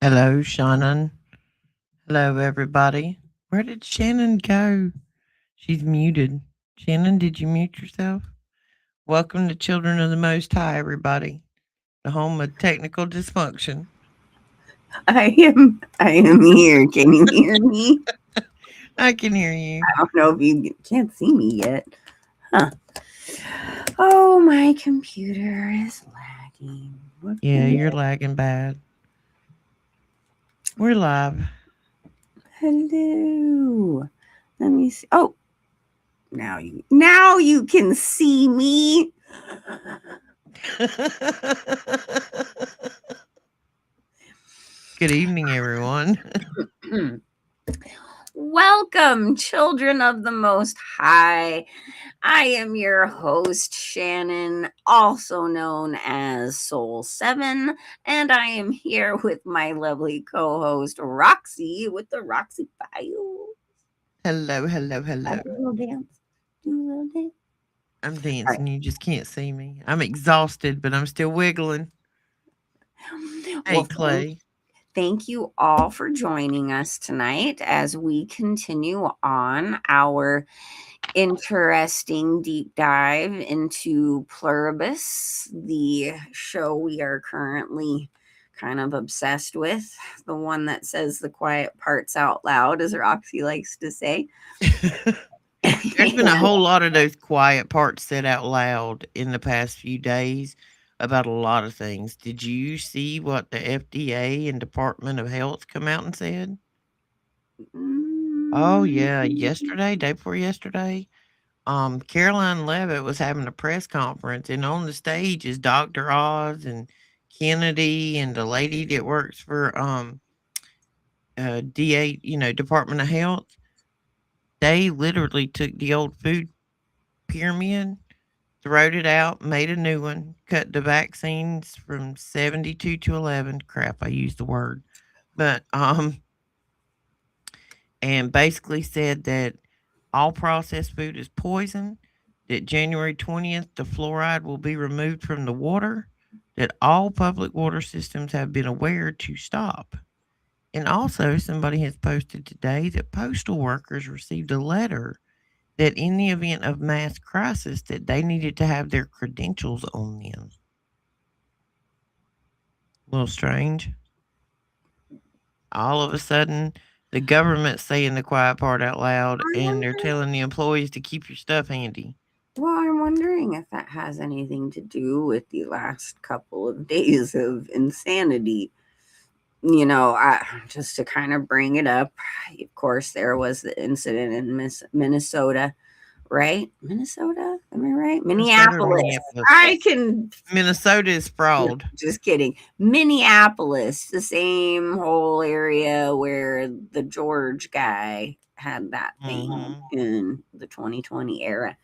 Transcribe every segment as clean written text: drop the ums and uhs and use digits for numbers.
Hello, Shannon. Hello, everybody. Where did Shannon go? She's muted. Shannon, did you mute yourself? Welcome to Children of the Most High, everybody. The home of technical dysfunction. I am here. Can you hear me? I can hear you. I don't know if you can't see me yet. Huh. Oh, my computer is lagging. Yeah, you're lagging bad. We're live. Hello. Let me see. Oh, now you can see me. Good evening, everyone. Welcome, children of the Most High. I am your host, Shannon, also known as Soul 7, and I am here with my lovely co-host, Roxy, with the Roxy Files. Hello, hello, hello. Do a little dance. Do a little dance. I'm dancing. You just can't see me. I'm exhausted, but I'm still wiggling. Hey, Clay. Thank you all for joining us tonight as we continue on our interesting deep dive into Pluribus, the show we are currently kind of obsessed with, the one that says the quiet parts out loud, as Roxy likes to say. There's been a whole lot of those quiet parts said out loud in the past few days. about a lot of things. Did you see what the FDA and Department of Health come out and said? Oh Mm, yeah, yesterday, day before yesterday, Caroline Levitt was having a press conference, and on the stage is Dr. Oz and Kennedy and the lady that works for DA, Department of Health. They literally took the old food pyramid, throwed it out, made a new one, cut the vaccines from 72 to 11. Crap, I used the word. But and basically said that all processed food is poison, that January 20th, the fluoride will be removed from the water, that all public water systems have been aware to stop. And also, somebody has posted today that postal workers received a letter that in the event of mass crisis that they needed to have their credentials on them. A little strange. All of a sudden, the government's saying the quiet part out loud, I and they're wonder. telling the employees to keep your stuff handy. Well, I'm wondering if that has anything to do with the last couple of days of insanity. Just to kind of bring it up, of course, there was the incident in Minnesota, right? Minnesota? Am I right? Minnesota or Minneapolis. Minneapolis? I can. Minnesota is No, fraud. just kidding. Minneapolis, the same whole area where the George guy had that thing Hmm. in the 2020 era.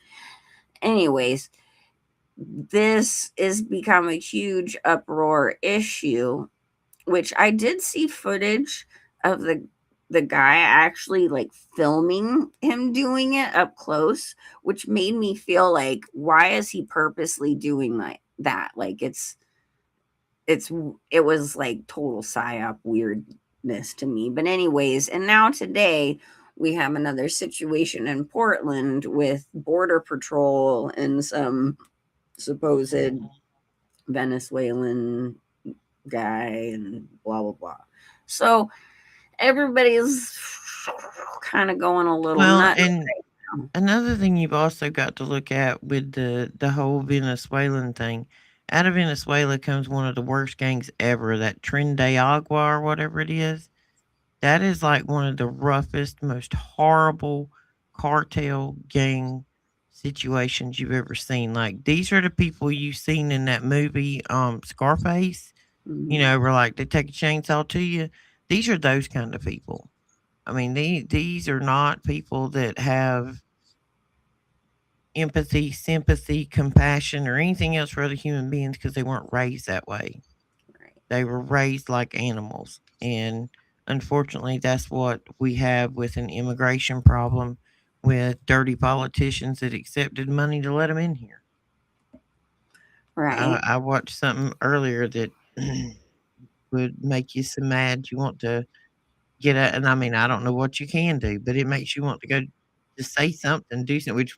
Anyways, this has become a huge uproar issue, which I did see footage of the guy actually like filming him doing it up close, which made me feel like, why is he purposely doing that? Like it's it was like total psyop weirdness to me. But anyways, and now today we have another situation in Portland with border patrol and some supposed Venezuelan guy and blah blah blah. So everybody's kind of going a little Well, nuts and right now. another thing you've also got to look at with the whole Venezuelan thing. Out of Venezuela comes one of the worst gangs ever, that Tren de Agua or whatever it is. That is like one of the roughest, most horrible cartel gang situations you've ever seen. Like these are the people you've seen in that movie, Scarface. Mhm. Where like they take a chainsaw to you. These are those kind of people. I mean, these are not people that have empathy, sympathy, compassion, or anything else for other human beings because they weren't raised that way. Right. They were raised like animals. And unfortunately, that's what we have with an immigration problem with dirty politicians that accepted money to let them in here. Right. I watched something earlier that would make you so mad you want to get out. And I mean, I don't know what you can do, but it makes you want to go to say something, do something, which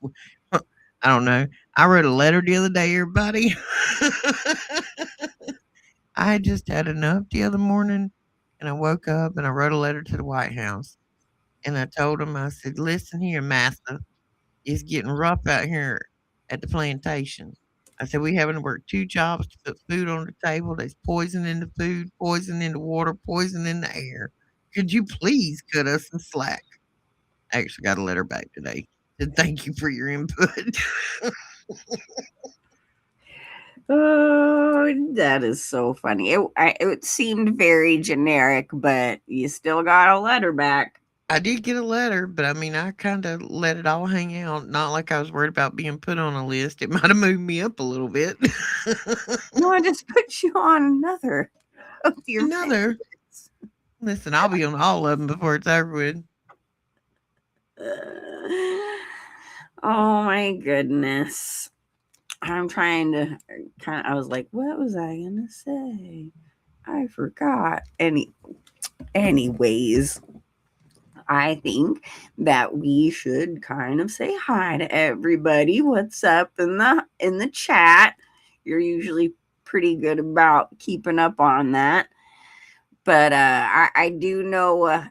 I don't know. I wrote a letter the other day, everybody. I just had enough the other morning, and I woke up and I wrote a letter to the White House. And I told them, I said, listen here, Master, it's getting rough out here at the plantation. I said, we having to work two jobs to put food on the table. There's poison in the food, poison in the water, poison in the air. Could you please cut us some slack? I actually got a letter back today. Said, thank you for your input. Oh, that is so funny. It seemed very generic, but you still got a letter back. I did get a letter, but I mean, I kind of let it all hang out. Not like I was worried about being put on a list. It might have moved me up a little bit. No, I just put you on another of your Another. favorites. Listen, I'll be on all of them before it's over with. Oh my goodness. I'm trying to I was like, what was I gonna say? I forgot. Anyways, I think that we should kind of say hi to everybody. What's up in the chat? You're usually pretty good about keeping up on that. But I do know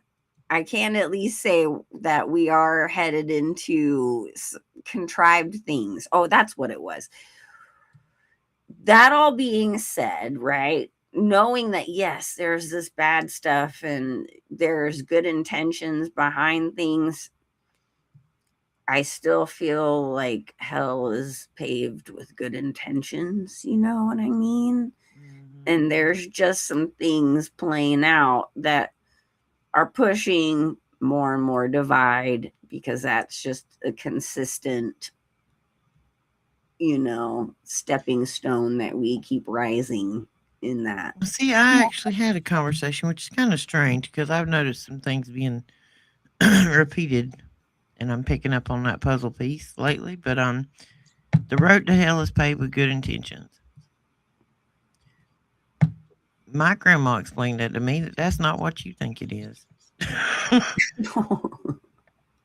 I can at least say that we are headed into contrived things. Oh, that's what it was. that all being said, right? Knowing that, yes, there's this bad stuff and there's good intentions behind things, I still feel like hell is paved with good intentions. You know what I mean? Mhm. And there's just some things playing out that are pushing more and more divide, because that's just a consistent, stepping stone that we keep rising in that. Well, see, I actually had a conversation, which is kind of strange because I've noticed some things being repeated, and I'm picking up on that puzzle piece lately. But the road to hell is paved with good intentions. My grandma explained that to me, that that's not what you think it is.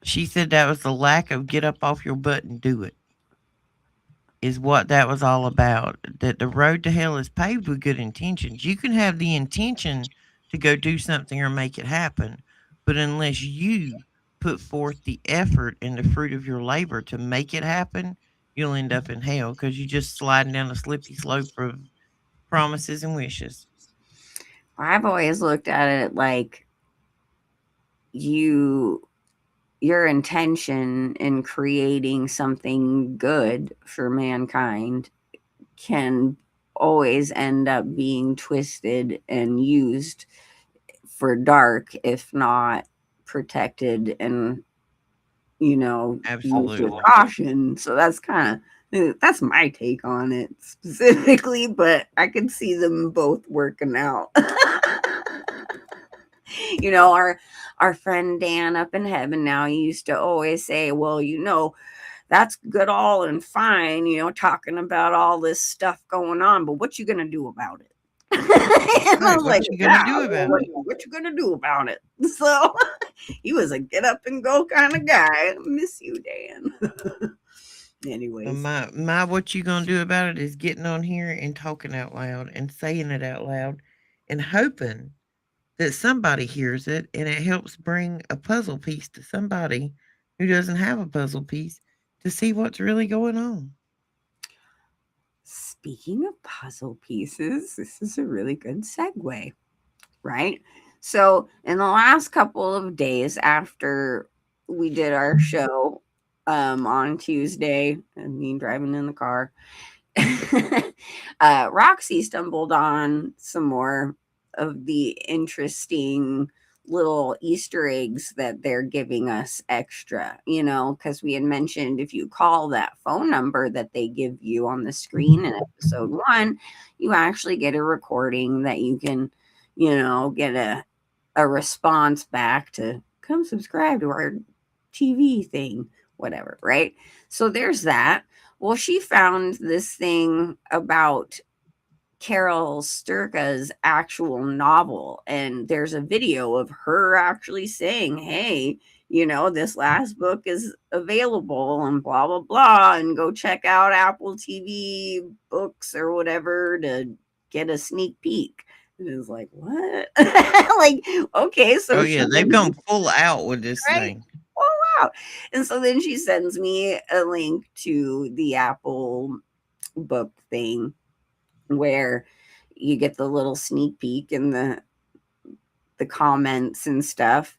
She said that was the lack of get up off your butt and do it, is what that was all about. That the road to hell is paved with good intentions. You can have the intention to go do something or make it happen, but unless you put forth the effort and the fruit of your labor to make it happen, you'll end up in hell because you're just sliding down a slippy slope of promises and wishes. I've always looked at it like you your intention in creating something good for mankind can always end up being twisted and used for dark, if not protected and, used with Absolutely. caution. So that's my take on it specifically, but I could see them both working out. Our friend Dan up in heaven now, he used to always say, well, that's good all and fine, talking about all this stuff going on, but what you gonna do about it? And I Right. was like, What you gonna yeah, do well, about what, it? what you gonna do about it? So he was a get up and go kind of guy. Miss you, Dan. Well, Anyways, my what you gonna do about it is getting on here and talking out loud and saying it out loud and hoping that somebody hears it and it helps bring a puzzle piece to somebody who doesn't have a puzzle piece to see what's really going on. speaking of puzzle pieces, this is a really good segue, right? So, in the last couple of days after we did our show on Tuesday, and me driving in the car, Roxy stumbled on some more of the interesting little Easter eggs that they're giving us extra, because we had mentioned if you call that phone number that they give you on the screen in episode 1, you actually get a recording that you can, get a response back to come subscribe to our TV thing, whatever, right? So there's that. Well, she found this thing about Carol Sturka's actual novel, and there's a video of her actually saying, hey, this last book is available and blah, blah, blah, and go check out Apple TV books or whatever to get a sneak peek. And it's like, what? Like, okay, Oh so she yeah, they've gone full out with this right? thing. Oh wow. And so then she sends me a link to the Apple book thing where you get the little sneak peek and the comments and stuff.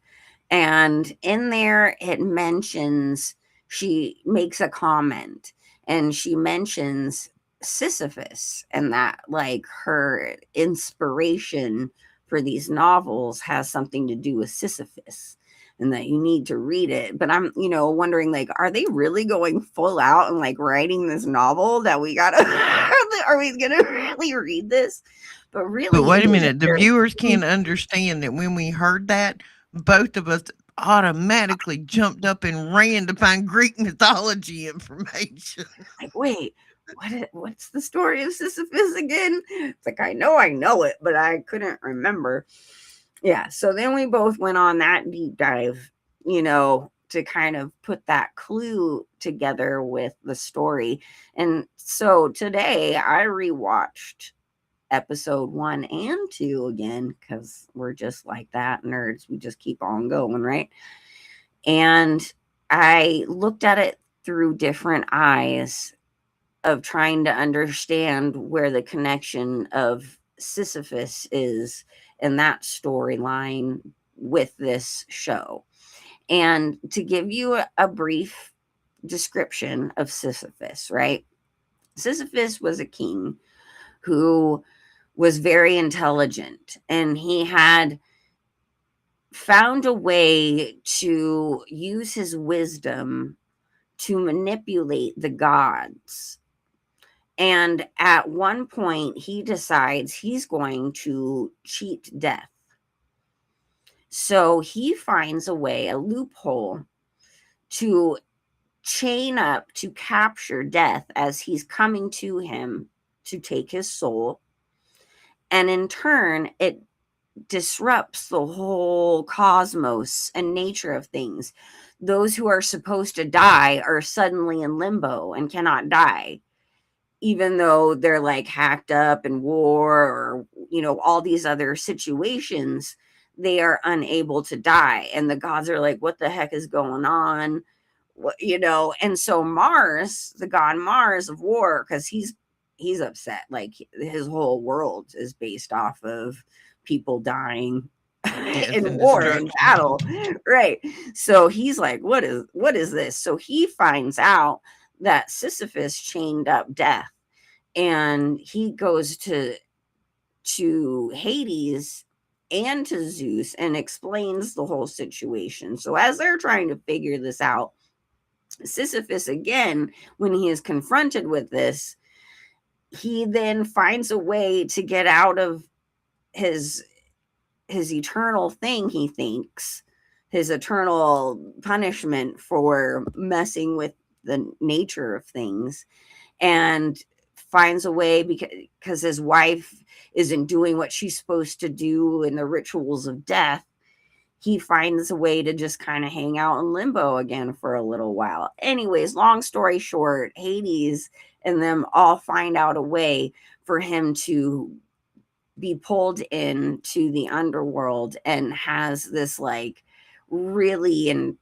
And in there it mentions, she makes a comment and she mentions Sisyphus, and that like her inspiration for these novels has something to do with Sisyphus and that you need to read it. But I'm, wondering, like, are they really going full out and like writing this novel that we gotta are we gonna really read this? But But really, wait a minute, the viewers can't understand that when we heard that, both of us automatically jumped up and ran to find Greek mythology information. like, wait, what's the story of Sisyphus again? It's like, I know it, but I couldn't remember. Yeah, so then we both went on that deep dive, to kind of put that clue together with the story. And so today I rewatched episode 1 and 2 again, because we're just like that nerds. We just keep on going, right? And I looked at it through different eyes of trying to understand where the connection of Sisyphus is in that storyline with this show. And to give you a brief description of Sisyphus, right? Sisyphus was a king who was very intelligent, and he had found a way to use his wisdom to manipulate the gods. And at one point, he decides he's going to cheat death. So he finds a way, a loophole, to chain up to capture death as he's coming to him to take his soul. And in turn, it disrupts the whole cosmos and nature of things. Those who are supposed to die are suddenly in limbo and cannot die, even though they're like hacked up in war or, all these other situations. They are unable to die. And the gods are like, what the heck is going on? And so Mars, the god Mars of war, because he's upset. Like his whole world is based off of people dying Death in and war and destruction. battle, right? So he's like, what is this? So he finds out that Sisyphus chained up death, and he goes to Hades and to Zeus and explains the whole situation. So as they're trying to figure this out, Sisyphus, again, when he is confronted with this, he then finds a way to get out of his his eternal thing, he thinks, his eternal punishment for messing with the nature of things, and finds a way, because his wife isn't doing what she's supposed to do in the rituals of death. He finds a way to just kind of hang out in limbo again for a little while. Anyways, long story short, Hades and them all find out a way for him to be pulled into the underworld, and has this like really and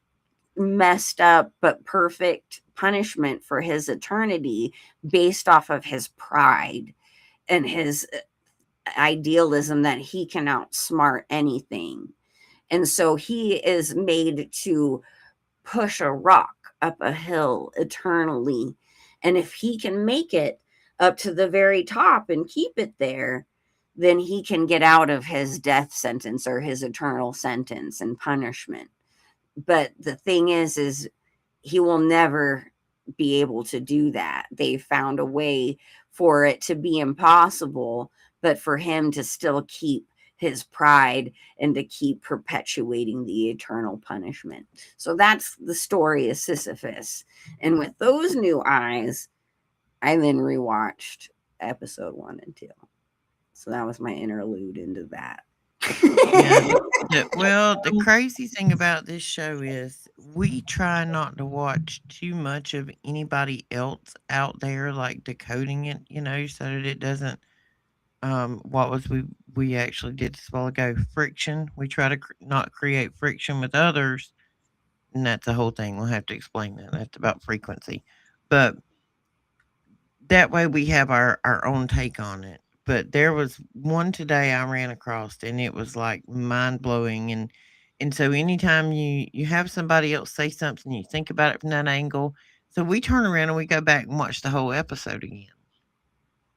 messed up but perfect punishment for his eternity, based off of his pride and his idealism that he can outsmart anything. And so he is made to push a rock up a hill eternally. And if he can make it up to the very top and keep it there, then he can get out of his death sentence or his eternal sentence and punishment. But the thing is he will never be able to do that. They found a way for it to be impossible, but for him to still keep his pride and to keep perpetuating the eternal punishment. So that's the story of Sisyphus. And with those new eyes, I then rewatched episode 1 and 2. So that was my interlude into that. Yeah. The crazy thing about this show is we try not to watch too much of anybody else out there, like decoding it, so that it doesn't. What was we actually did this a while ago? Friction. We try to not create friction with others, and that's the whole thing. We'll have to explain that. That's about frequency, but that way we have our own take on it. But there was one today I ran across, and it was like mind blowing. And so anytime you have somebody else say something, you think about it from that angle. So we turn around and we go back and watch the whole episode again,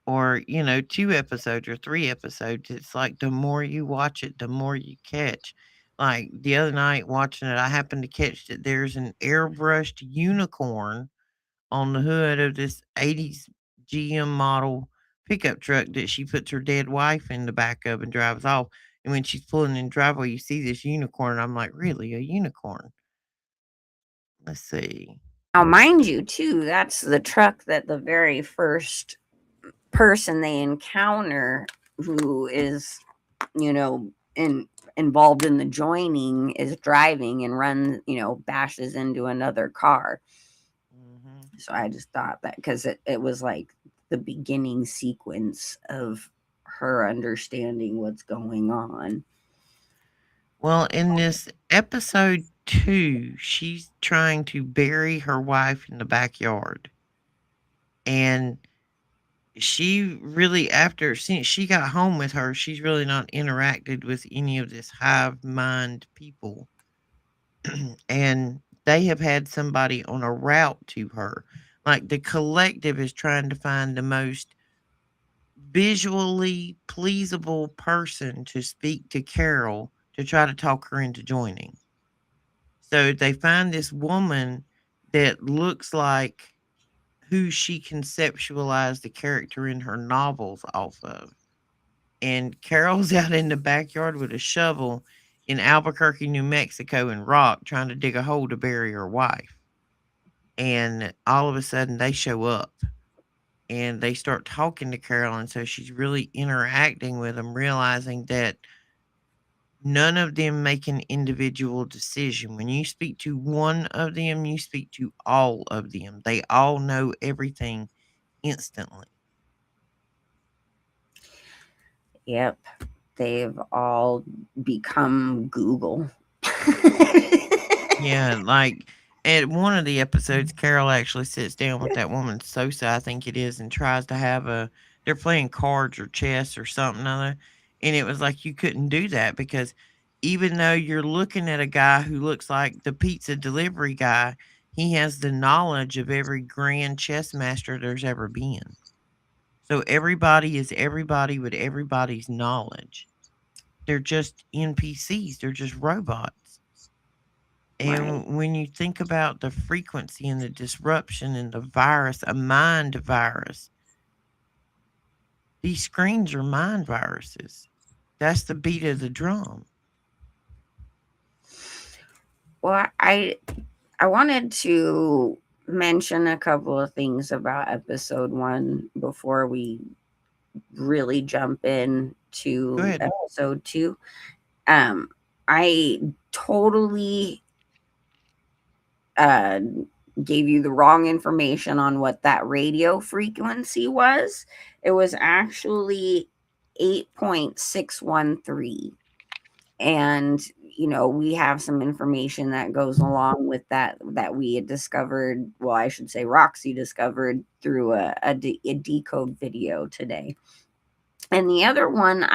or 2 episodes or 3 episodes. It's like the more you watch it, the more you catch. Like the other night watching it, I happened to catch that there's an airbrushed unicorn on the hood of this 80s GM model pickup truck that she puts her dead wife in the back of and drives off. And when she's pulling in the driveway, you see this unicorn. I'm like, really, a unicorn? Let's see. Now, mind you, too, that's the truck that the very first person they encounter, who is, involved in the joining, is driving and bashes into another car. Hmm. So I just thought that, because it was like the beginning sequence of her understanding what's going on. Well, in this episode 2, she's trying to bury her wife in the backyard. And she really, after since she got home with her, she's really not interacted with any of this hive mind people. And they have had somebody on a route to her. Like the collective is trying to find the most visually pleasable person to speak to Carol to try to talk her into joining. So they find this woman that looks like who she conceptualized the character in her novels off of. And Carol's out in the backyard with a shovel in Albuquerque, New Mexico, and rock trying to dig a hole to bury her wife. And all of a sudden, they show up and they start talking to Carol. And so she's really interacting with them, realizing that none of them make an individual decision. When you speak to one of them, you speak to all of them. They all know everything instantly. Yep. They've all become Google. Yeah, like at one of the episodes, Carol actually sits down with that woman, Sosa, I think it is, and tries to have a. They're playing cards or chess or something other, and it was like you couldn't do that because even though you're looking at a guy who looks like the pizza delivery guy, he has the knowledge of every grand chess master there's ever been. So everybody is everybody with everybody's knowledge. They're just NPCs. They're just robots. Right. And when you think about the frequency and the disruption and the virus, a mind virus, these screens are mind viruses. That's the beat of the drum. Well, I wanted to mention a couple of things about episode 1 before we really jump in Go to ahead. episode 2. I totally uh, gave you the wrong information on what that radio frequency was. It was actually 8.613. And we have some information that goes along with that we had discovered, well, I should say Roxy discovered through a decode video today. And the other one,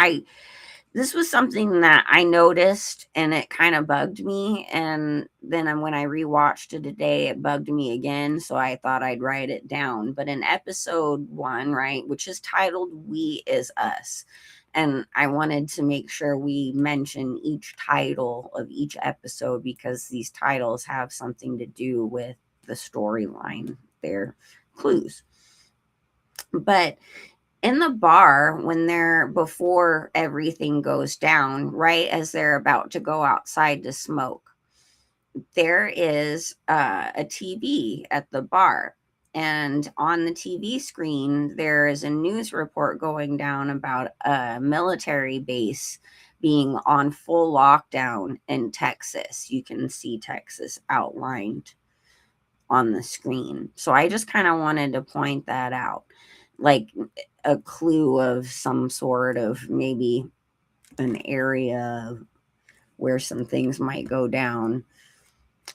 this was something that I noticed and it kind of bugged me. And then when I rewatched it today, it bugged me again. So I thought I'd write it down. But in episode 1, right, which is titled We Is Us. And I wanted to make sure we mention each title of each episode because these titles have something to do with the storyline. They're clues. But in the bar, when they're before everything goes down, right as they're about to go outside to smoke, there is a TV at the bar. And on the TV screen, there is a news report going down about a military base being on full lockdown in Texas. You can see Texas outlined on the screen. So I just kind of wanted to point that out. Like a clue of some sort of maybe an area where some things might go down.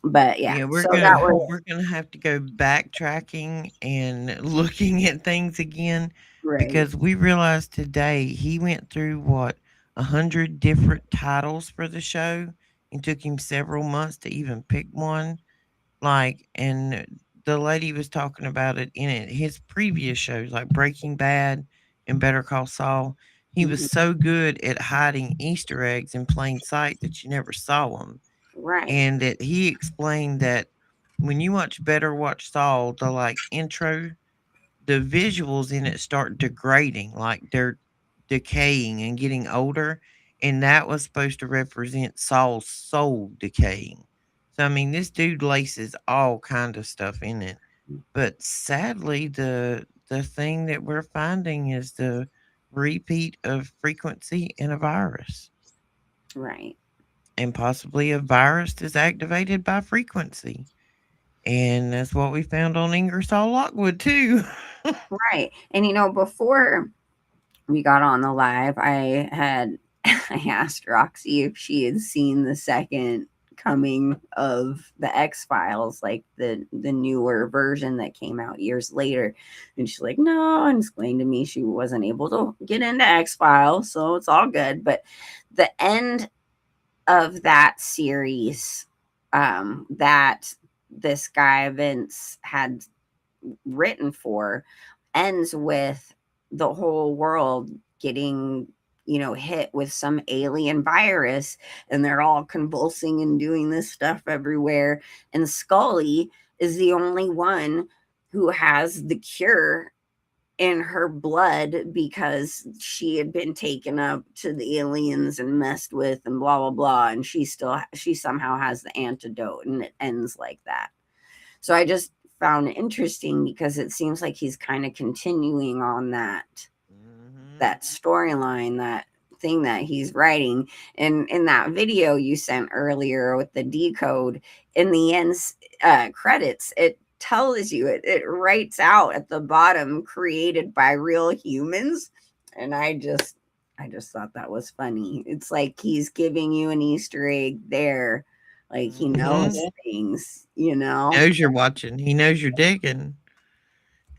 But yeah, Yeah, so that was we're gonna have to go backtracking and looking at things again right. because we realized today he went through what 100 different titles for the show. It took him several months to even pick one. Like, and the lady was talking about it in his previous shows, like Breaking Bad and Better Call Saul. He was Mhm. so good at hiding Easter eggs in plain sight that you never saw them. Right, And that he explained that when you watch Better Watch Saul, the like intro, the visuals in it start degrading, like they're decaying and getting older, and that was supposed to represent Saul's soul decaying. So I mean, this dude laces all kind of stuff in it, but sadly, the thing that we're finding is the repeat of frequency in a virus, right, and possibly a virus is activated by frequency. And that's what we found on Ingersoll Lockwood too. right. And before we got on the live, I asked Roxy if she had seen the second coming of the X-Files, like the newer version that came out years later. And she's like, no, and explained to me she wasn't able to get into X-Files, so it's all good. But the end of that series, that this guy Vince had written for, ends with the whole world getting, hit with some alien virus, and they're all convulsing and doing this stuff everywhere. And Scully is the only one who has the cure in her blood because she had been taken up to the aliens and messed with and blah blah blah, and she somehow has the antidote, and it ends like that. So I just found it interesting because it seems like he's kind of continuing on that storyline, that thing that he's writing. And in that video you sent earlier with the decode, in the end credits, it tells you, it writes out at the bottom, created by real humans. And I just thought that was funny. It's like he's giving you an Easter egg there. Like he knows things, He knows you're watching. He knows you're digging,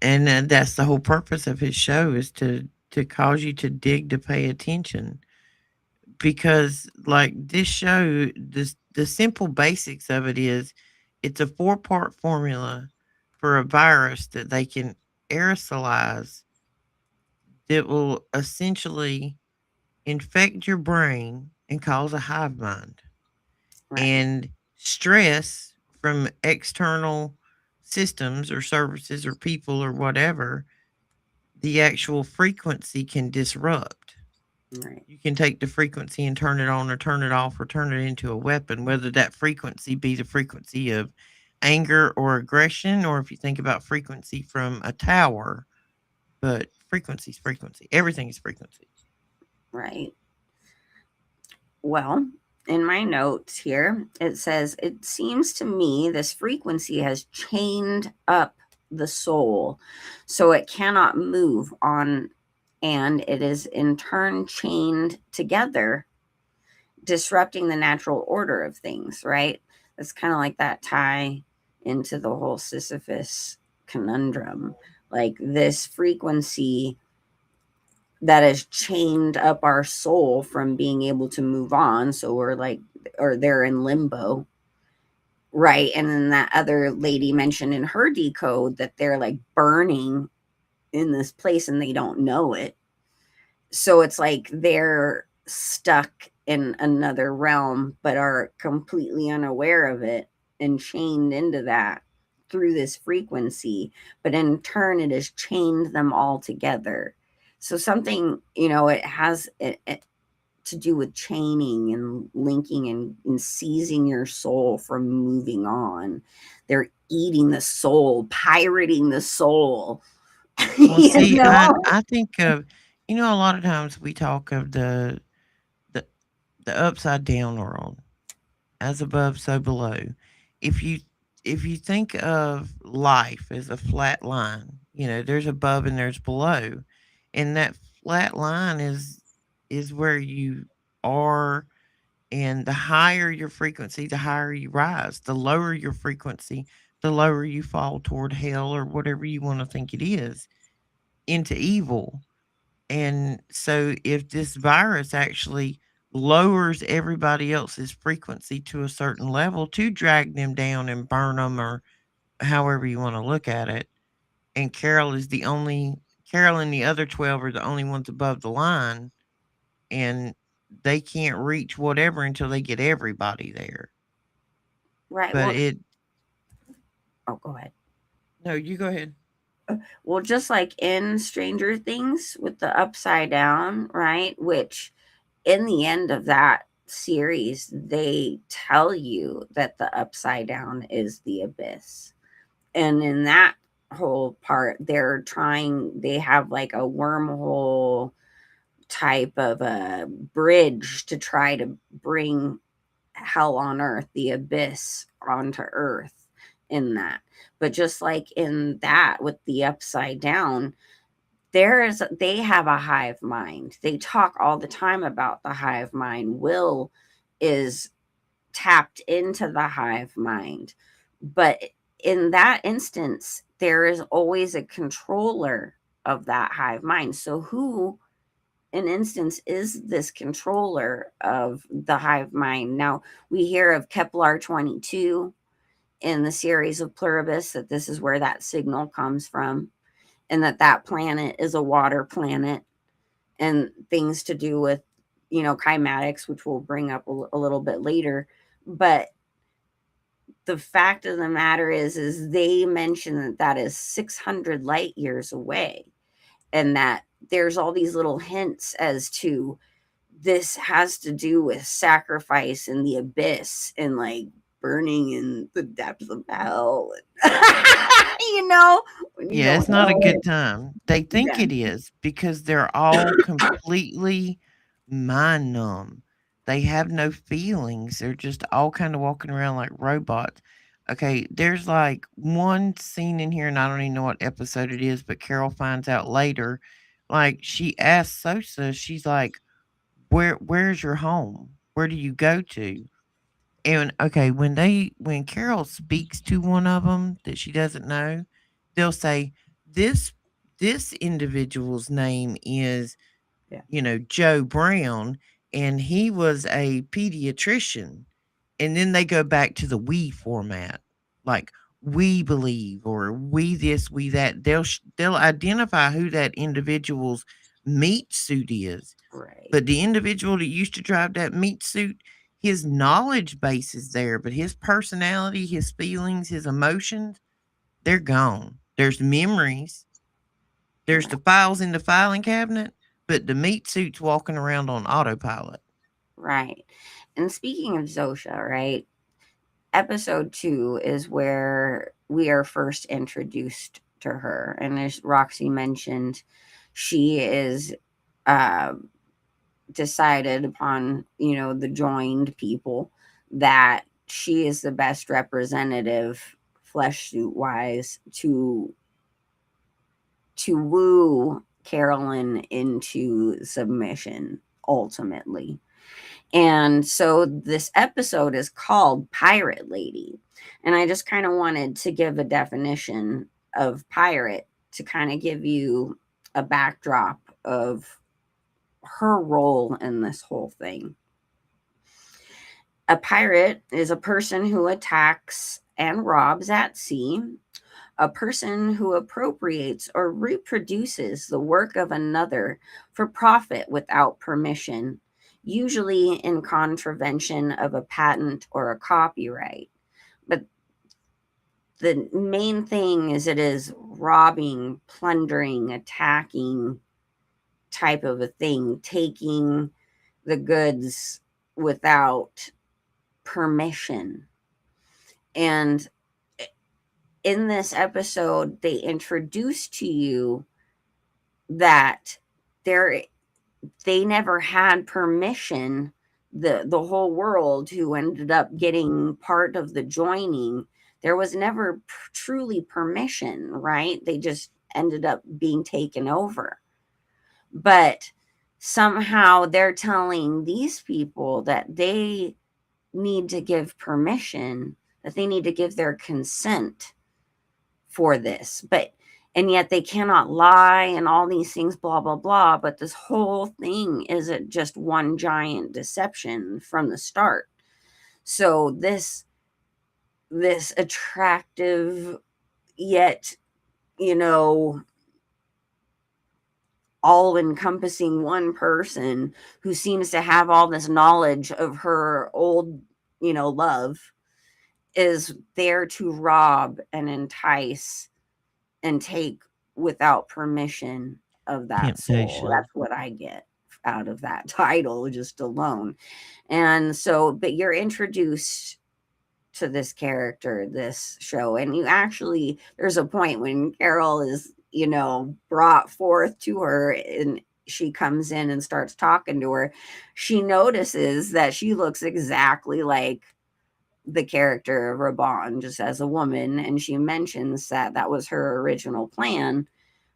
and that's the whole purpose of his show, is to cause you to dig, to pay attention. Because like this show, the simple basics of it is, it's a 4-part formula for a virus that they can aerosolize, that will essentially infect your brain and cause a hive mind. Right, And stress from external systems or services or people or whatever, the actual frequency can disrupt. right, You can take the frequency and turn it on or turn it off or turn it into a weapon, whether that frequency be the frequency of anger or aggression, or if you think about frequency from a tower. But frequency is frequency. Everything is frequency. right. Well, in my notes here, it says, it seems to me this frequency has chained up the soul so it cannot move on, and it is in turn chained together, disrupting the natural order of things, right? It's kind of like that tie into the whole Sisyphus conundrum. Like this frequency that has chained up our soul from being able to move on. So we're like, or they're in limbo. Right. And then that other lady mentioned in her decode that they're like burning in this place and they don't know it. So it's like they're stuck in another realm, but are completely unaware of it and chained into that through this frequency. But in turn, it has chained them all together. So something, it has it to do with chaining and linking and seizing your soul from moving on. They're eating the soul, pirating the soul. Well, you see, I know? I think of, a lot of times we talk of the the upside down world, as above, so below. If you if you think of life as a flat line, there's above and there's below, and that flat line is where you are. And the higher your frequency, the higher you rise. The lower your frequency, the lower you fall toward hell or whatever you want to think it is, into evil. And so if this virus actually lowers everybody else's frequency to a certain level to drag them down and burn them, or however you want to look at it, and Carol and the other 12 are the only ones above the line, and they can't reach whatever until they get everybody there. Right. But Well, it oh, go ahead. No, you go ahead. Well, just like in Stranger Things with the upside down, right? Which in the end of that series, they tell you that the upside down is the abyss. And in that whole part, they have like a wormhole type of a bridge to try to bring hell on earth, the abyss onto earth in that. But just like in that with the upside down, they have a hive mind. They talk all the time about the hive mind. Will is tapped into the hive mind. But in that instance, there is always a controller of that hive mind. So who an instance is this controller of the hive mind? Now, we hear of Kepler 22 in the series of Pluribus, that this is where that signal comes from, and that planet is a water planet, and things to do with, kymatics, which we'll bring up a little bit later. But the fact of the matter is they mention that is 600 light years away, and that there's all these little hints as to this has to do with sacrifice in the abyss and like burning in the depths of hell. When you Yeah, don't it's not a know. good time. They think Yeah. it is because they're all completely mind numb. They have no feelings. They're just all kind of walking around like robots. Okay, there's like one scene in here, and I don't even know what episode it is, but Carol finds out later. Like she asks Sosa, she's like, where's your home? Where do you go to? And okay, when Carol speaks to one of them that she doesn't know, they'll say this this individual's name is, Yeah. Joe Brown, and he was a pediatrician. And then they go back to the we format, like we believe or we this, we that. They'll identify who that individual's meat suit is, Right. but the individual that used to drive that meat suit, his knowledge base is there, but his personality, his feelings, his emotions, they're gone. There's memories, there's Right. the files in the filing cabinet, but the meat suit's walking around on autopilot. Right. And speaking of Zosha, right? Episode 2 is where we are first introduced to her. And as Roxy mentioned, she is uh, decided upon, the joined people, that she is the best representative, flesh suit wise, to woo Carolyn into submission ultimately. And so this episode is called Pirate Lady. And I just kind of wanted to give a definition of pirate to kind of give you a backdrop of her role in this whole thing. A pirate is a person who attacks and robs at sea, a person who appropriates or reproduces the work of another for profit without permission, usually in contravention of a patent or a copyright. But the main thing is it is robbing, plundering, attacking type of a thing, taking the goods without permission. And in this episode, they introduce to you that there they never had permission. The whole world who ended up getting part of the joining, there was never truly permission, right? They just ended up being taken over. But somehow they're telling these people that they need to give permission, that they need to give their consent for this. But and yet they cannot lie and all these things, blah blah blah. But this whole thing isn't just one giant deception from the start. So this attractive, yet, you know all encompassing one person who seems to have all this knowledge of her old, love, is there to rob and entice and take without permission of that soul. Temptation. That's what I get out of that title just alone. And so, but you're introduced to this character, this show, and you actually, there's a point when Carol is, brought forth to her, and she comes in and starts talking to her. She notices that she looks exactly like the character of Raban, just as a woman, and she mentions that that was her original plan,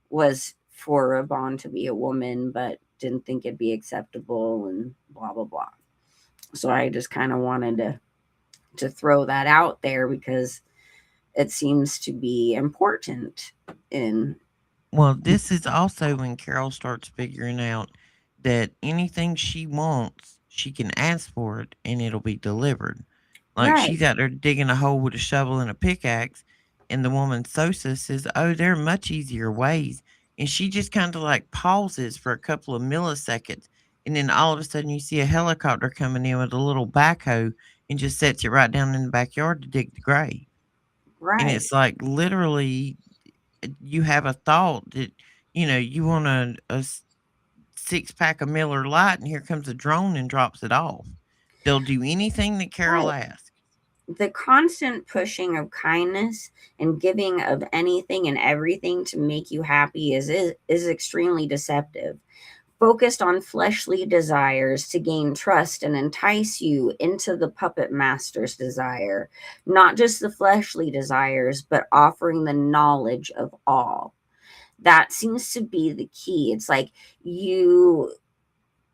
was for Raban to be a woman, but didn't think it'd be acceptable and blah blah blah. So I just kind of wanted to to throw that out there because it seems to be important in Well, this is also when Carol starts figuring out that anything she wants, she can ask for it and it'll be delivered. Like right, she's out there digging a hole with a shovel and a pickaxe, and the woman Sosa says, "Oh, there are much easier ways." And she just kind of like pauses for a couple of milliseconds, and then all of a sudden you see a helicopter coming in with a little backhoe and just sets it right down in the backyard to dig the grave. And right. it's like literally you have a thought that you want a 6 pack of Miller Lite, and here comes a drone and drops it off. They'll do anything that Carol Right. asks. The constant pushing of kindness and giving of anything and everything to make you happy is extremely deceptive. Focused on fleshly desires to gain trust and entice you into the puppet master's desire, not just the fleshly desires, but offering the knowledge of all. That seems to be the key. It's like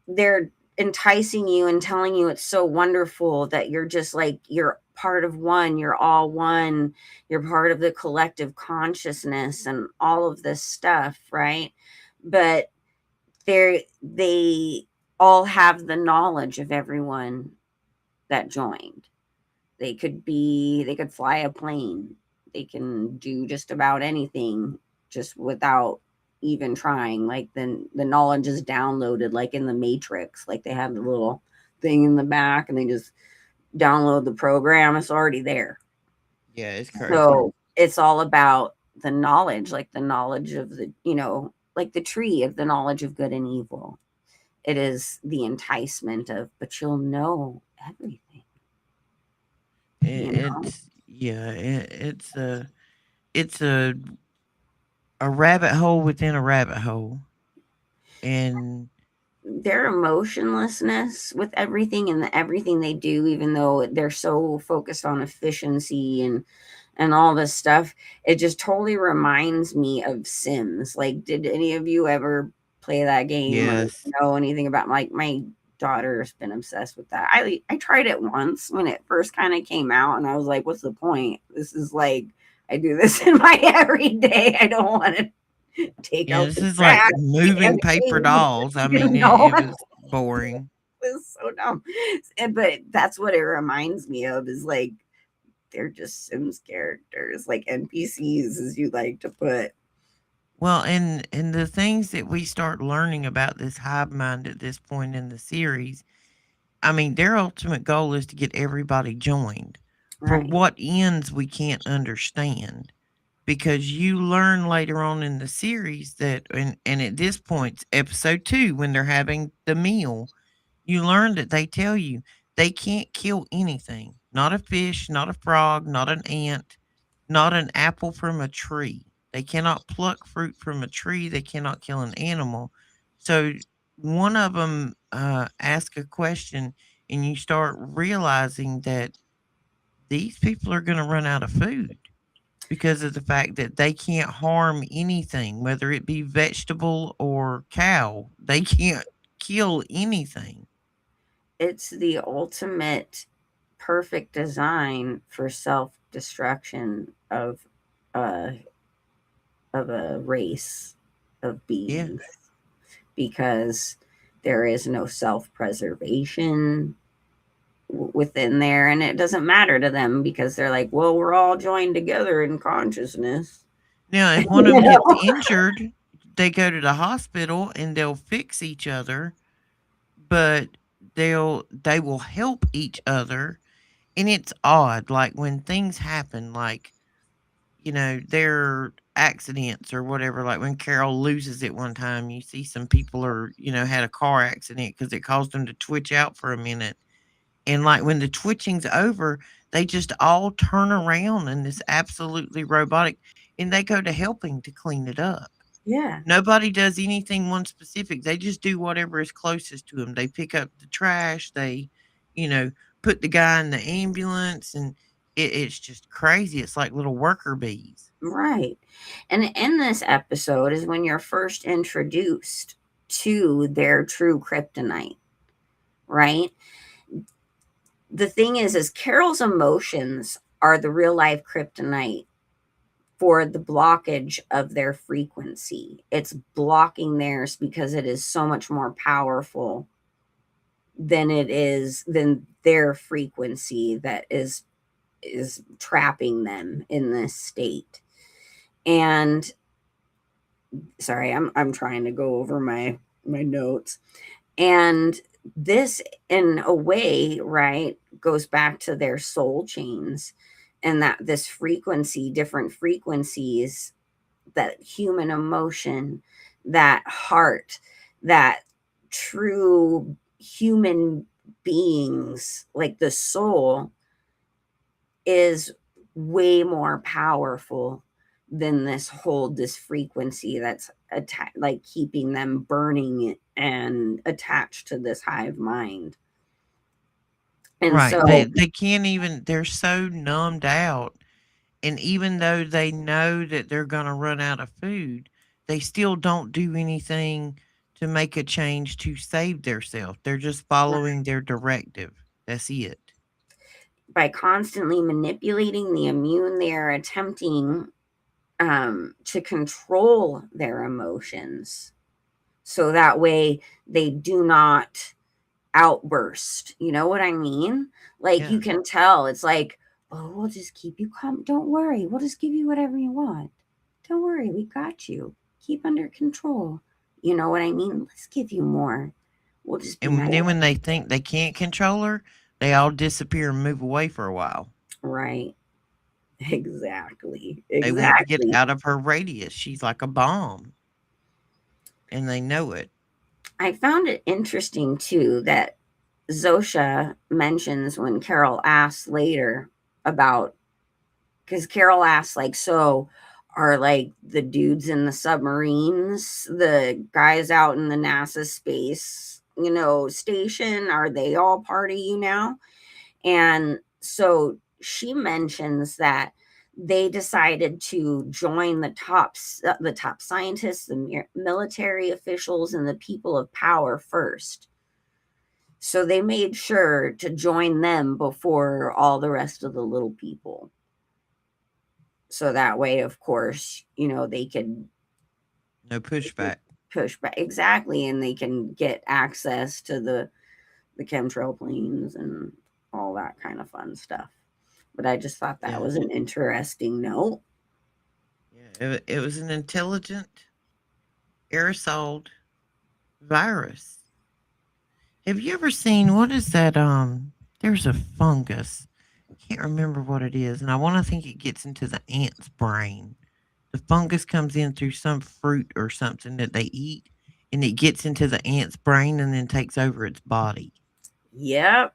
they're enticing you and telling you it's so wonderful that you're just like you're part of one, you're all one, you're part of the collective consciousness and all of this stuff, right? But they all have the knowledge of everyone that joined. They could fly a plane, they can do just about anything just without even trying. Like the knowledge is downloaded like in the Matrix, like they have the little thing in the back and they just download the program, it's already there. Yeah, it's crazy. So it's all about the knowledge, like the knowledge of the, like the tree of the knowledge of good and evil. It is the enticement of, but you'll know everything, you know. It's yeah, it's a rabbit hole within a rabbit hole, and Their emotionlessness with everything and everything they do, even though they're so focused on efficiency and all this stuff, it just totally reminds me of Sims. Like, did any of you ever play that game or yes, know anything about, like, my daughter's been obsessed with that. I tried it once when it first kind of came out and I was like, what's the point? This is like I do this in my everyday. I don't want to take yeah, out this the is like trash moving and paper things, dolls. I you mean, know. it was boring. It's so dumb. But that's what it reminds me of, is like they're just Sims characters, like NPCs, as you like to put. Well, and the things that we start learning about this hive mind at this point in the series, I mean, their ultimate goal is to get everybody joined. For Right. what ends, we can't understand, because you learn later on in the series that, and at this point, episode 2, when they're having the meal, you learn that they tell you they can't kill anything. Not a fish, not a frog, not an ant, not an apple from a tree. They cannot pluck fruit from a tree. They cannot kill an animal. So one of them ask a question, and you start realizing that these people are going to run out of food because of the fact that they can't harm anything, whether it be vegetable or cow. They can't kill anything. It's the ultimate perfect design for self-destruction uh of a race of Yeah. beings, because there is no self-preservation within there, and it doesn't matter to them because they're like, well, we're all joined together in consciousness. Now, if one of them You gets know? injured, they go to the hospital and they'll fix each other, but they will help each other. And it's odd, like when things happen, like their accidents or whatever. Like when Carol loses it one time, you see some people are had a car accident because it caused them to twitch out for a minute. And like when the twitching's over, they just all turn around and it's absolutely robotic, and they go to helping to clean it up. Yeah. Nobody does anything one specific. They just do whatever is closest to them. They pick up the trash. They, you know, put the guy in the ambulance, and it's just crazy. It's like little worker bees. Right. And in this episode is when you're first introduced to their true kryptonite, right? the thing is Carol's emotions are the real life kryptonite for the blockage of their frequency. It's blocking theirs because it is so much more powerful than their frequency that is trapping them in this state. And sorry, I'm trying to go over my notes. And this, in a way, right, goes back to their soul chains, and that this frequency, different frequencies, that human emotion, that heart, that true human beings, like the soul, is way more powerful than this frequency that's like keeping them burning and attached to this hive mind. And Right. They so, they can't even, they're so numbed out. And even though they know that they're gonna run out of food, they still don't do anything to make a change to save theirself. They're just following their directive. That's it. by constantly manipulating the immune, they are attempting to control their emotions, so that way they do not outburst. You know what I mean? Like, you Yeah. can tell it's like, oh, we'll just keep you calm. Don't worry. We'll just give you whatever you want. Don't worry. We got you. Keep under control. You know what I mean? Let's give you more. We'll just be And nice. then when they think they can't control her, they all disappear and move away for a while. Right. Exactly. They won't get Exactly. out of her radius. She's like a bomb, and they know it. I found it interesting too that Zosha mentions when Carol asks later about, because Carol asks, like, so are like the dudes in the submarines, the guys out in the NASA space, station, are they all part of you now? And so she mentions that they decided to join the top scientists, the military officials, and the people of power first. So they made sure to join them before all the rest of the little people. So that way, of course, they could No pushback. push back exactly, and they can get access to the chemtrail planes and all that kind of fun stuff. But I just thought that Yeah. was an interesting note. Yeah. It was an intelligent aerosol virus. Have you ever seen, what is that? There's a fungus. Can't remember what it is, and I want to think it gets into the ant's brain. The fungus comes in through some fruit or something that they eat, and it gets into the ant's brain and then takes over its body. Yep.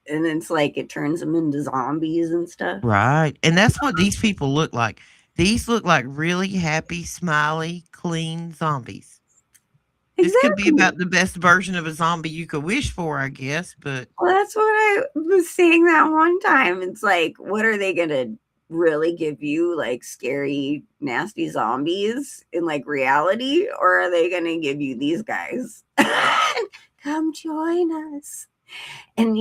And it's like it turns them into zombies and stuff. Right. And that's what these people look like. These look like really happy, smiley, clean zombies. This could be Exactly. about the best version of a zombie you could wish for, I guess, but Well, that's what I was saying that one time. It's like, what are they going to really give you? Like scary, nasty zombies in like reality? Or are they going to give you these guys? Come join us. And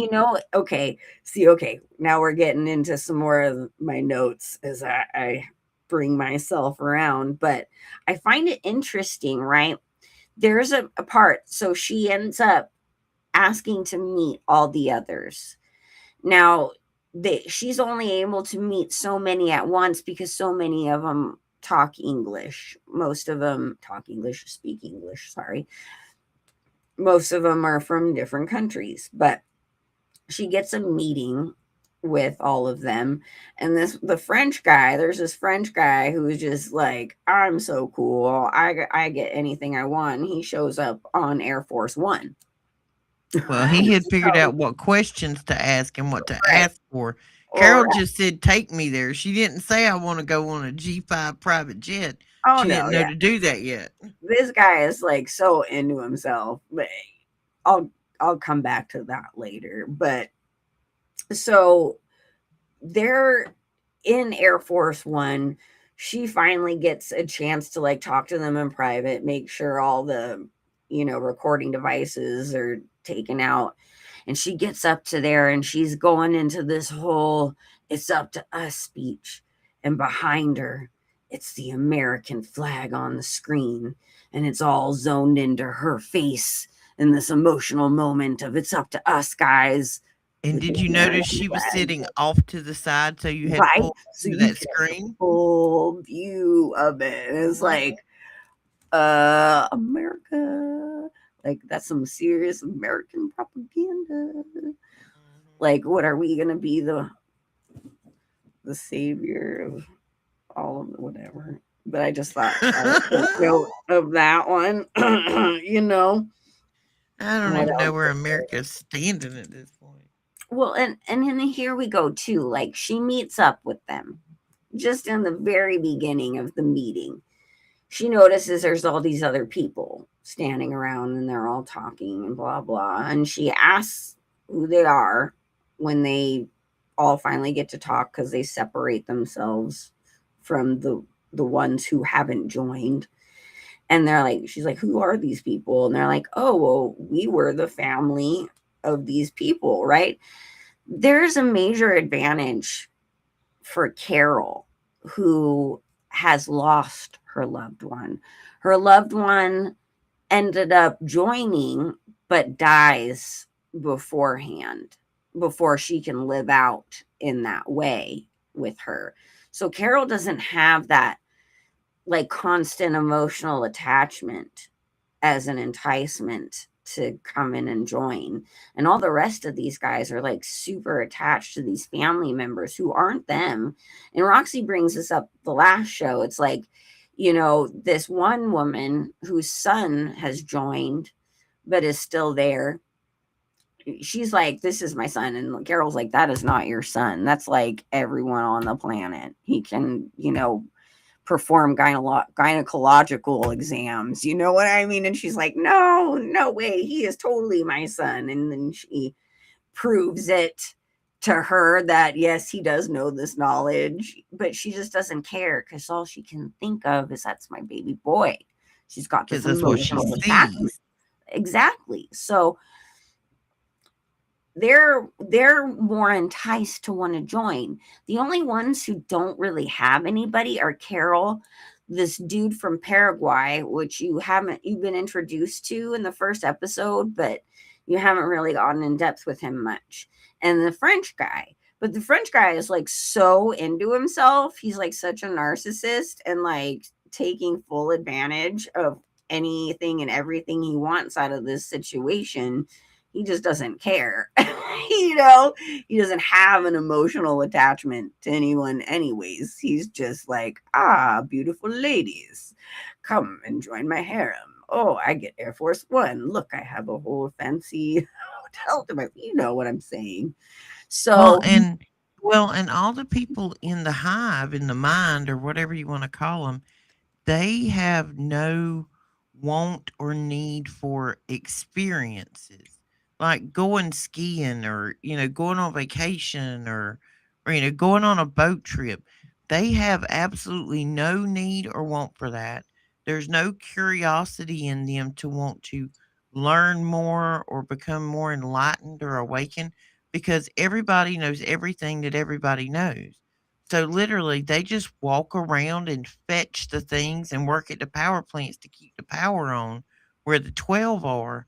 okay, see, okay, now we're getting into some more of my notes as I bring myself around. But I find it interesting, right? There's a part. So she ends up asking to meet all the others. Now, she's only able to meet so many at once because so many of them talk English. Most of them talk English, speak English, sorry. Most of them are from different countries, but she gets a meeting with all of them. And the French guy, there's this French guy who's just like, I'm so cool. I get anything I want. He shows up on Air Force One. well, he had figured So, out what questions to ask and what to right. ask for. Or, Carol just said, "Take me there." She didn't say, "I want to go on a G5 private jet." oh She no, didn't know yeah. to do that yet. This guy is like so into himself, but I'll I'll come back to that later. But so they're in Air Force One. She finally gets a chance to like talk to them in private, make sure all the recording devices are taken out. And she gets up to there and she's going into this whole "it's up to us" speech. And behind her, it's the American flag on the screen. And it's all zoned into her face in this emotional moment of "it's up to us, guys," And with the did you notice American she was flag. sitting off to the side so you had Right? full So view of you that get a screen? full view of it. And it's Mhm, like, America. Like, that's some serious American propaganda. mhm. Like, what are we gonna be, the savior of all of the whatever? But I just thought I would take note of that one. you know I don't what even know else? where America's standing at this point. Well, and then here we go too. Like, she meets up with them just in the very beginning of the meeting. She notices there's all these other people standing around and they're all talking and blah blah. And she asks who they are when they all finally get to talk, because they separate themselves from the ones who haven't joined. And they're like, she's like, "Who are these people?" And they're like, "Oh, well, we were the family of these people," right? There's a major advantage for Carol, who has lost her loved one. Her loved one ended up joining, but dies beforehand, before she can live out in that way with her. So Carol doesn't have that, like, constant emotional attachment as an enticement to come in and join. And all the rest of these guys are like super attached to these family members who aren't them. And Roxy brings this up the last show. It's like, this one woman whose son has joined but is still there. She's like, "This is my son." And Carol's like, "That is not your son. That's like everyone on the planet. He can, perform gynecological exams. You know what I mean?" And she's like, "No, no way. He is totally my son." And then she proves it to her that, yes, he does know this knowledge, but she just doesn't care, because all she can think of is, "That's my baby boy." She's got Because this that's what she emotional attachment. sees. Exactly. So they're more enticed to want to join. The only ones who don't really have anybody are Carol, this dude from Paraguay, which you've been introduced to in the first episode, but you haven't really gotten in depth with him much. And the French guy. But the French guy is like so into himself. He's like such a narcissist and like taking full advantage of anything and everything he wants out of this situation. He just doesn't care. He doesn't have an emotional attachment to anyone anyways. He's just like, beautiful ladies, come and join my harem. Oh, I get Air Force One. Look, I have a whole fancy hotel to my, you know what I'm saying. Well, So and all the people in the hive, in the mind, or whatever you want to call them, they have no want or need for experiences like going skiing or going on vacation or going on a boat trip. They have absolutely no need or want for that. There's no curiosity in them to want to learn more or become more enlightened or awakened, because everybody knows everything that everybody knows. So literally, they just walk around and fetch the things and work at the power plants to keep the power on where the 12 are,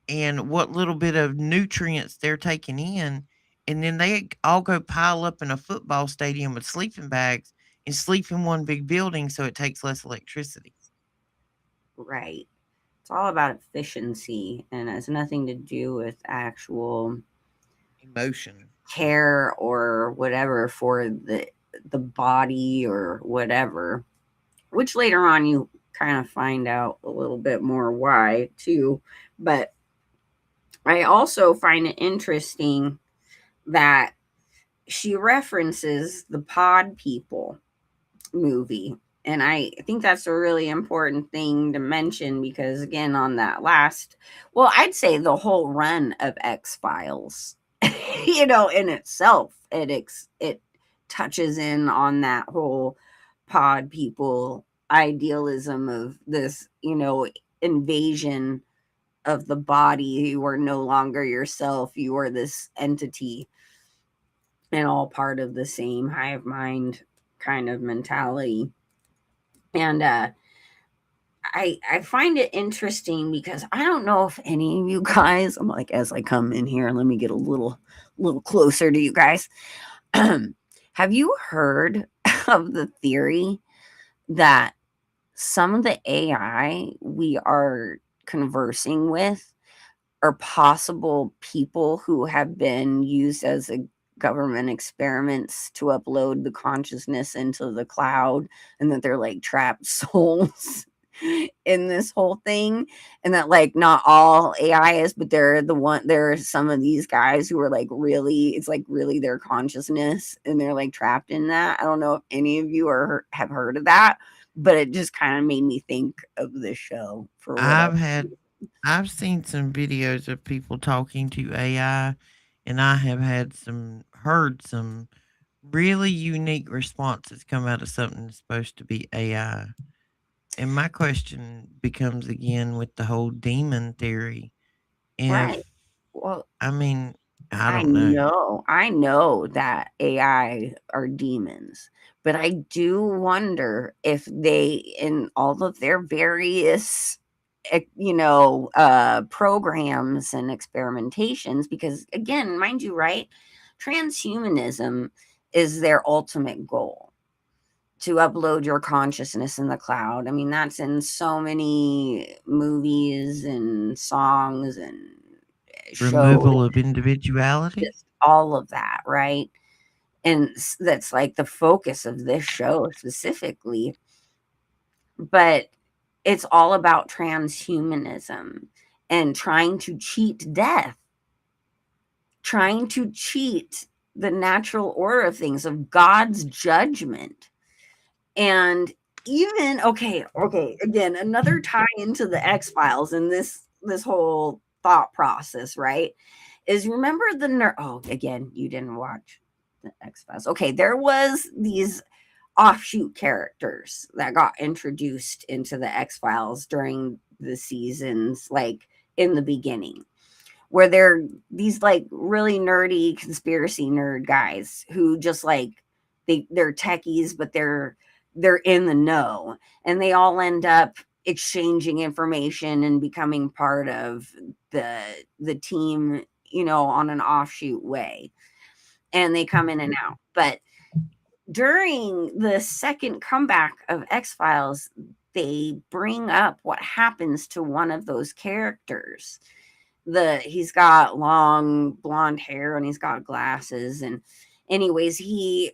and what little bit of nutrients they're taking in. And then they all go pile up in a football stadium with sleeping bags and sleep in one big building so it takes less electricity. right. It's all about efficiency and has nothing to do with actual Emotion. care or whatever for the body or whatever, which later on you kind of find out a little bit more why too. But I also find it interesting that she references the Pod People movie. And I think that's a really important thing to mention, because, again, on that I'd say the whole run of X Files, in itself, it touches in on that whole pod people idealism of this, invasion of the body. You are no longer yourself. You are this entity, and all part of the same hive mind kind of mentality. And I find it interesting because I don't know if any of you guys, I'm like, as I come in here, let me get a little closer to you guys. Have you heard of the theory that some of the AI we are conversing with are possible people who have been used as a government experiments to upload the consciousness into the cloud, and that they're like trapped souls in this whole thing, and that like not all AI is, but there are some of these guys who are like really, it's like really their consciousness, and they're like trapped in that. I don't know if any of you have heard of that, but it just kind of made me think of this show for whatever. I've seen some videos of people talking to AI, and I have heard some really unique responses come out of something that's supposed to be AI. And my question becomes again with the whole demon theory. Right. If Well, I mean, I don't know. I know that AI are demons, but I do wonder if they, in all of their various, programs and experimentations, because again, mind you, right, transhumanism is their ultimate goal to upload your consciousness in the cloud. I mean, that's in so many movies and songs and shows, Removal of individuality? just all of that, right? And that's like the focus of this show specifically. But it's all about transhumanism and trying to cheat death, trying to cheat the natural order of things, of God's judgment. And even okay, again, another tie into the X-Files and this whole thought process, right? Is remember the oh, again, you didn't watch the X-Files. Okay, there was these offshoot characters that got introduced into the X-Files during the seasons, like in the beginning, where they're these like really nerdy conspiracy nerd guys who just like they're techies, but they're in the know, and they all end up exchanging information and becoming part of the team, on an offshoot way, and they come in and out. But during the second comeback of X-Files, they bring up what happens to one of those characters. He's got long blonde hair and he's got glasses, and anyways, he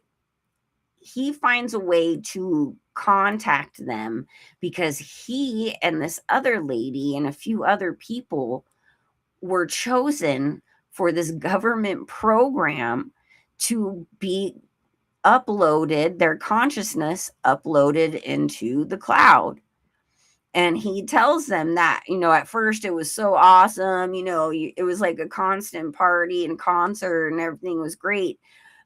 finds a way to contact them because he and this other lady and a few other people were chosen for this government program to be uploaded, their consciousness uploaded into the cloud. And he tells them that, at first it was so awesome, it was like a constant party and concert and everything was great.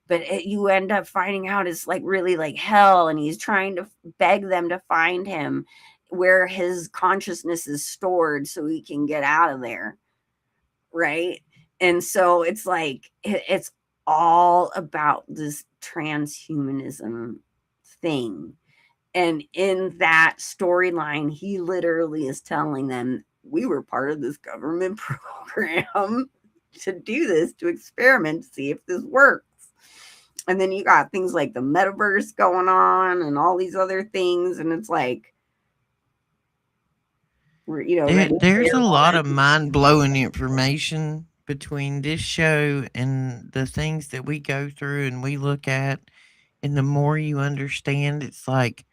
But you end up finding out it's like really like hell. And he's trying to beg them to find him where his consciousness is stored so he can get out of there. Right. And so it's like, it's all about this transhumanism thing. And in that storyline, he literally is telling them, we were part of this government program to do this, to experiment, to see if this works. And then you got things like the metaverse going on and all these other things. And it's like, ready There's player a lot one. of mind blowing information between this show and the things that we go through and we look at. And the more you understand, it's like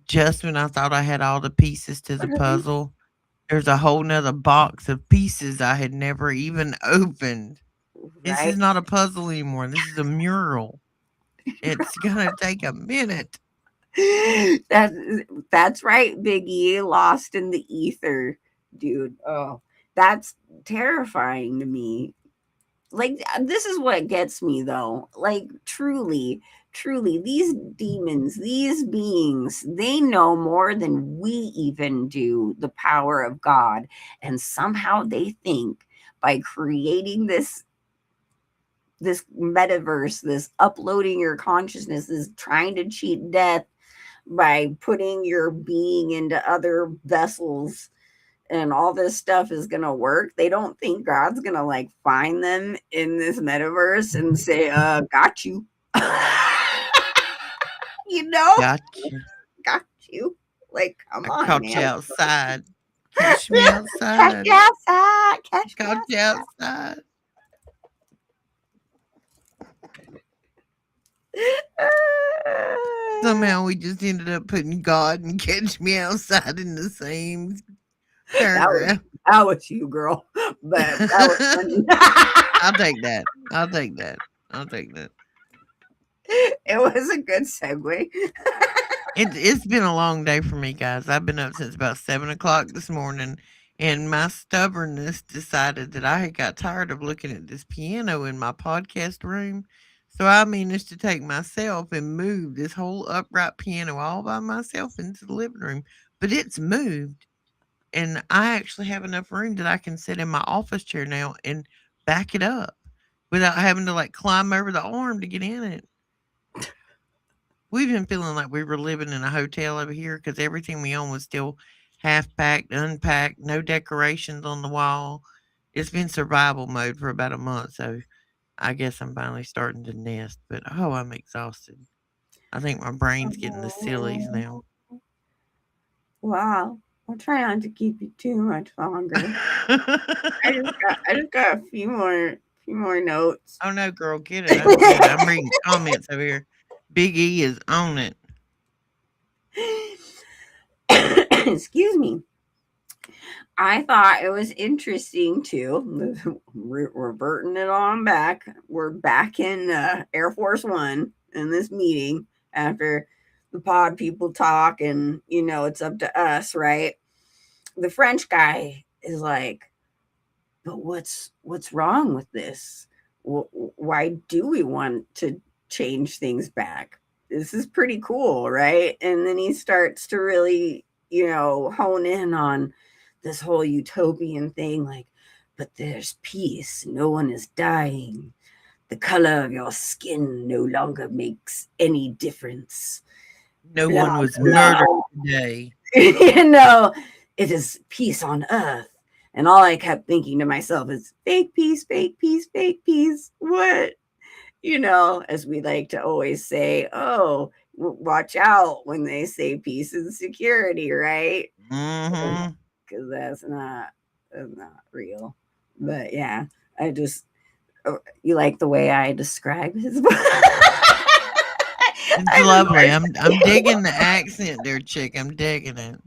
just when I thought I had all the pieces to the puzzle, there's a whole nother box of pieces I had never even opened. This Right. is not a puzzle anymore. This is a mural. It's gonna take a minute. That's right, Biggie. Lost in the ether, dude. Oh, that's terrifying to me. like this is what gets me though. Like truly, truly, these demons, these beings, they know more than we even do the power of God. And somehow they think by creating this metaverse, this uploading your consciousness, is trying to cheat death by putting your being into other vessels and all this stuff is gonna work. They don't think God's gonna like find them in this metaverse and say, got you. You know, Gotcha. got you. Like, come I on, caught you man. outside. Catch me Catch outside. me outside. Catch me Caught you outside. outside. Somehow we just ended up putting God and Catch Me Outside in the same paragraph. That was you, girl. But that was funny. I'll take that. I'll take that. I'll take that. It was a good segue. It's been a long day for me, guys. I've been up since about 7 o'clock this morning, and my stubbornness decided that I had got tired of looking at this piano in my podcast room. So I managed to take myself and move this whole upright piano all by myself into the living room. But it's moved, and I actually have enough room that I can sit in my office chair now and back it up without having to like climb over the arm to get in it. We've been feeling like we were living in a hotel over here because everything we own was still half packed, unpacked, no decorations on the wall. It's been survival mode for about a month, so I guess I'm finally starting to nest. But oh, I'm exhausted. I think my brain's getting the sillies now. Wow. I'll try not to keep you too much longer. I just got a few more notes. Oh no, girl, get it. I'm good. I'm reading comments over here. Big E is on it. Excuse me. I thought it was interesting too. Reverting it on back. We're back in Air Force One in this meeting after the pod people talk, and it's up to us, right? The French guy is like, but what's wrong with this? Why do we want to change things back? This is pretty cool, right? And then he starts to really, hone in on this whole utopian thing, like, but there's peace, no one is dying, the color of your skin no longer makes any difference, No blah one was blah. murdered today. It is peace on earth. And all I kept thinking to myself is fake peace, fake peace, fake peace. What? As we like to always say, oh, watch out when they say peace and security, right? Mm-hmm. Because that's not real. But yeah, I just you like the way I describe his book. It's lovely. I'm digging the accent there, chick. I'm digging it.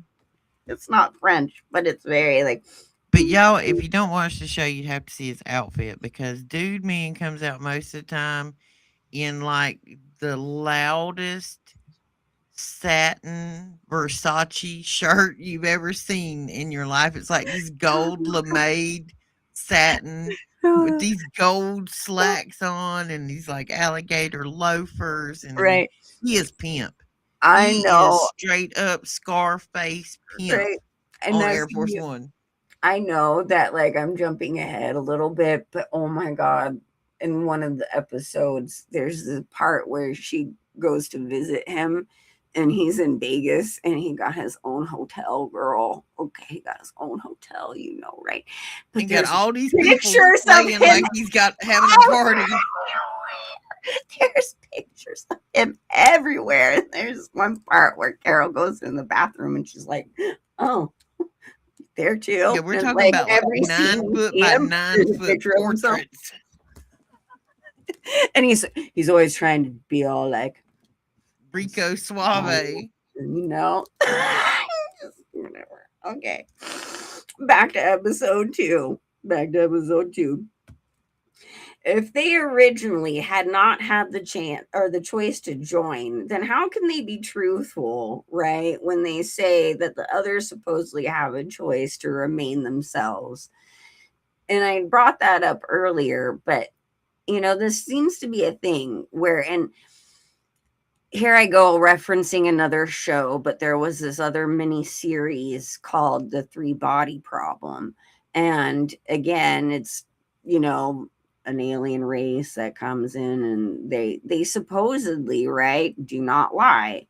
It's not French, but it's very like. But y'all, if you don't watch the show, you'd have to see his outfit because Dude Man comes out most of the time in like the loudest satin Versace shirt you've ever seen in your life. It's like this gold lame satin with these gold slacks on and these like alligator loafers, and Right. he is pimp. I He is know. straight up Scarface pimp Right. And on that's Air Force One. I know that like I'm jumping ahead a little bit, but oh my god, in one of the episodes there's the part where she goes to visit him and he's in Vegas and he got his own hotel, girl. Okay, he got his own hotel, right? But And got there's all these people pictures of playing him. like he's got having a party. There's pictures of him everywhere. And there's one part where Carol goes in the bathroom and she's like, "Oh, there Yeah, too." we're And talking like about like every scene 9 foot we see by him, nine there's a foot picture of himself. portraits. And he's always trying to be all like Rico Suave. just whatever. Okay. Back to episode two. If they originally had not had the chance or the choice to join, then how can they be truthful, right? When they say that the others supposedly have a choice to remain themselves. And I brought that up earlier, but this seems to be a thing where, and here I go referencing another show, but there was this other mini series called The Three Body Problem. And again, it's, you know, an alien race that comes in, and they supposedly, right, do not lie,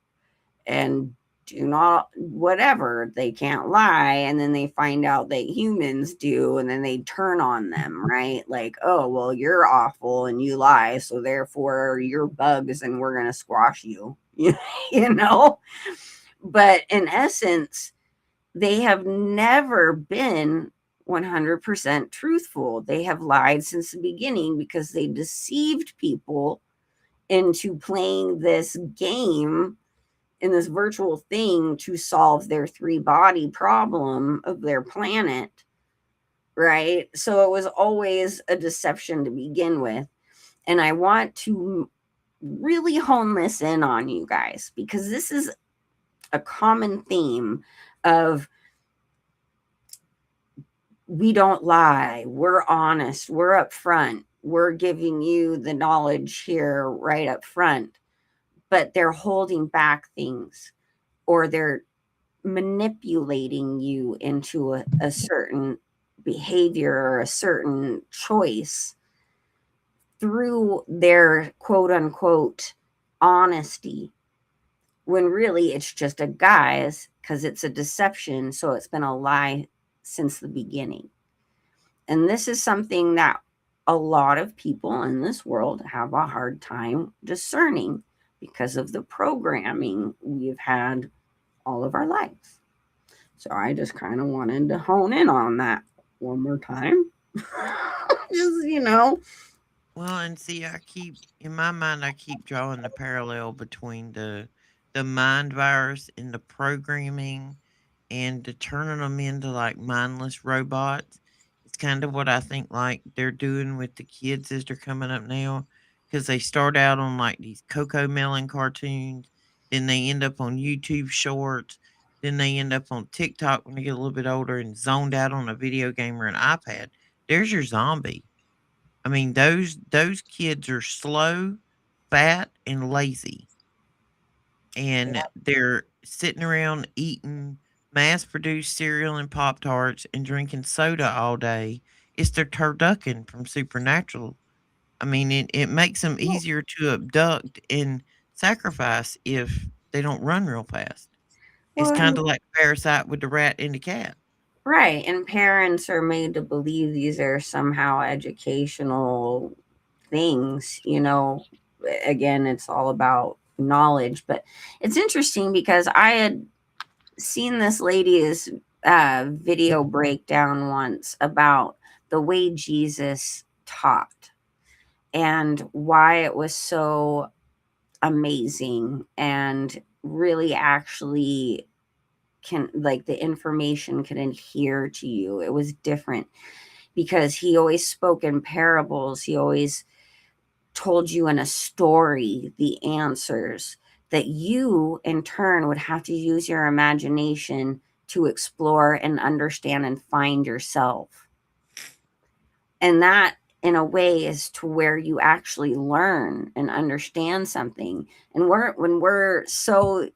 and do not whatever, they can't lie, and then they find out that humans do, and then they turn on them, right? Like, oh well, you're awful and you lie, so therefore you're bugs and we're going to squash you. you know but in essence, they have never been 100% truthful. They have lied since the beginning because they deceived people into playing this game in this virtual thing to solve their three body problem of their planet, right? So it was always a deception to begin with. And I want to really hone this in on you guys, because this is a common theme of, we don't lie, we're honest, we're upfront, we're giving you the knowledge here right up front, but they're holding back things, or they're manipulating you into a certain behavior or a certain choice through their quote unquote honesty, when really it's just a guise, because it's a deception. So it's been a lie since the beginning. And this is something that a lot of people in this world have a hard time discerning because of the programming we've had all of our lives. So I just kind of wanted to hone in on that one more time. Just, Well, and see, I keep in my mind, I keep drawing the parallel between the mind virus and the programming and to turning them into like mindless robots. It's kind of what I think like they're doing with the kids as they're coming up now, because they start out on like these Coco Melon cartoons, then they end up on YouTube shorts, then they end up on TikTok when they get a little bit older and zoned out on a video game or an iPad. There's your zombie. I mean, those kids are slow, fat, and lazy, and they're sitting around eating mass-produced cereal and Pop Tarts and drinking soda all day. It's their turducken from Supernatural. I mean, it makes them easier to abduct and sacrifice if they don't run real fast. It's well, kind of like Parasite with the rat and the cat. right. And parents are made to believe these are somehow educational things. Again, it's all about knowledge. But it's interesting because I had seen this lady's video breakdown once about the way Jesus taught and why it was so amazing, and really actually can, like, the information can adhere to you. It was different because he always spoke in parables. He always told you in a story the answers that you in turn would have to use your imagination to explore and understand and find yourself. And that, in a way, is to where you actually learn and understand something. And when we're so,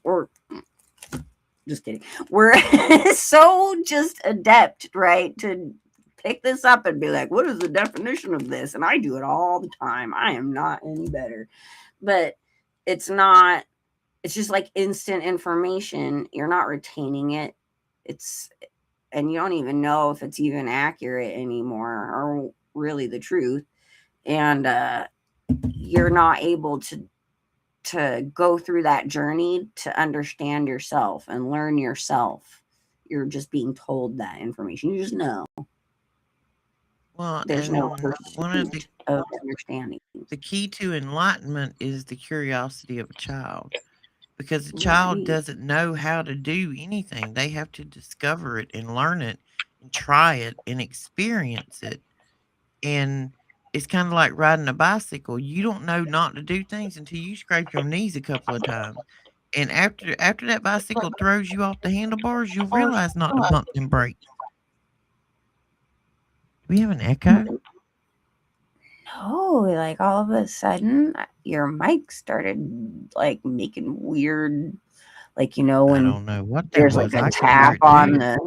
or just kidding, we're so just adept, right, to pick this up and be like, what is the definition of this? And I do it all the time. I am not any better. But it's not, it's just like instant information. You're not retaining it. It's, and you don't even know if it's even accurate anymore or really the truth. And you're not able to go through that journey to understand yourself and learn yourself. You're just being told that information. You just know. Well, There's no and one of pursuit of understanding. the key to enlightenment is the curiosity of a child, because a child Right. doesn't know how to do anything. They have to discover it and learn it and try it and experience it. And it's kind of like riding a bicycle. You don't know not to do things until you scrape your knees a couple of times. And after that bicycle throws you off the handlebars, you'll realize not to bump them brakes. We have an echo? No, like all of a sudden your mic started like making weird, like, you know, I when don't know what that there's like was. a I could hear tap it on too. the,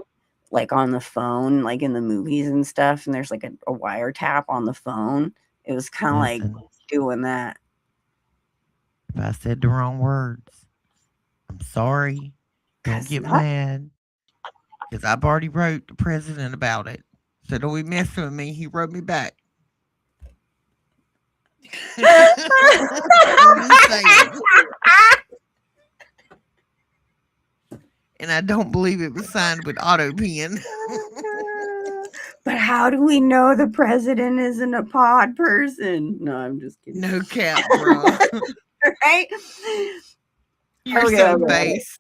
like on the phone, like in the movies and stuff, and there's like a wire tap on the phone. It was kind of like Listen, doing that. if I said the wrong words, I'm sorry. Don't Cause get not mad. Because I've already wrote the president about it. So don't be messing with me. He wrote me back. I'm just saying. And I don't believe it was signed with auto pen. But how do we know the president isn't a pod person? No, I'm just kidding. No cap, bro. Right? You're Okay, so okay. base.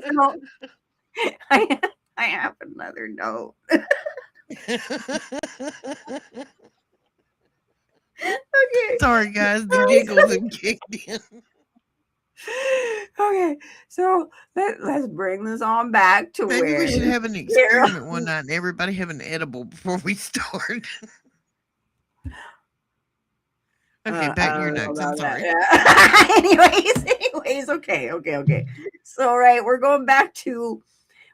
So I I have another note. Okay. Sorry, guys. The giggles have kicked in. Okay, so let's bring this on back to Maybe we where should have an Carol. experiment one night and everybody have an edible before we start. Okay, back I to your don't know notes. I'm about that. sorry. Yeah. anyways, okay. So, right, we're going back to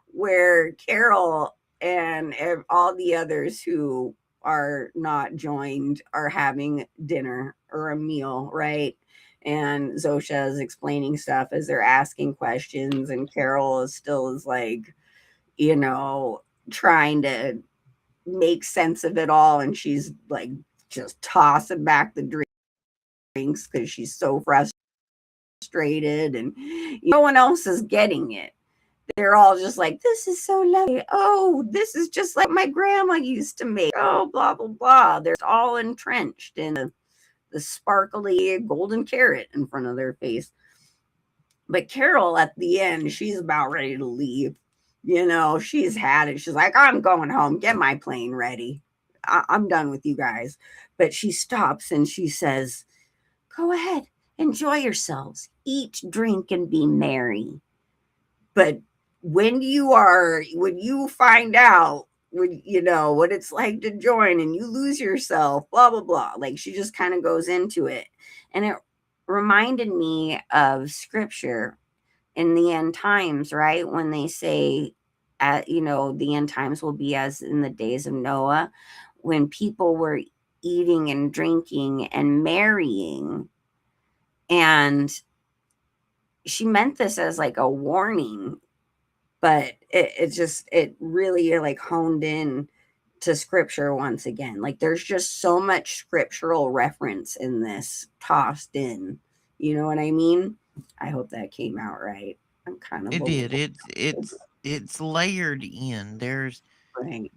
where Carol and all the others who are not joined are having dinner or a meal, right? And Zosha is explaining stuff as they're asking questions, and Carol is like, you know, trying to make sense of it all, and she's like just tossing back the drinks because she's so frustrated, and no one else is getting it. They're all just like, this is so lovely. Oh, this is just like my grandma used to make. Oh, blah, blah, blah. They're all entrenched in the sparkly golden carrot in front of their face. But Carol at the end, she's about ready to leave. You know, she's had it. She's like, I'm going home. Get my plane ready. I'm done with you guys. But she stops and she says, go ahead, enjoy yourselves, eat, drink, and be merry. But when you find out, when you know what it's like to join and you lose yourself, blah blah blah, like she just kind of goes into it. And it reminded me of scripture in the end times, right? When they say, you know, the end times will be as in the days of Noah, when people were eating and drinking and marrying. And she meant this as like a warning, but it really like honed in to scripture once again. Like there's just so much scriptural reference in this tossed in. You know what I mean? I hope that came out right. I'm kind of It a did. little It's layered in. right.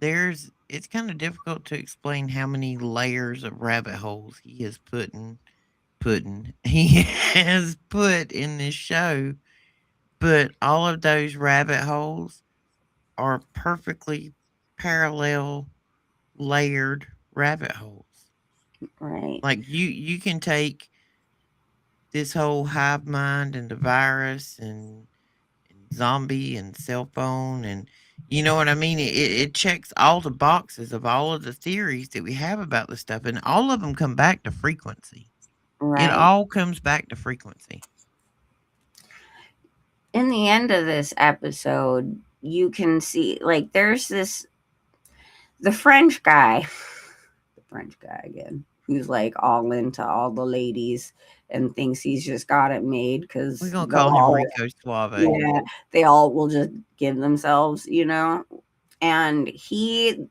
It's kind of difficult to explain how many layers of rabbit holes he has he has put in this show, but all of those rabbit holes are perfectly parallel layered rabbit holes. Right. Like you can take this whole hive mind and the virus and zombie and cell phone and you know what I mean? It checks all the boxes of all of the theories that we have about this stuff, and all of them come back to frequency. It Right. all comes back to frequency. In the end of this episode, you can see like there's this the French guy, the French guy again, who's like all into all the ladies and thinks he's just got it made We're because gonna they'll call him all, Rico Suave. yeah, they all will just give themselves, you know. And he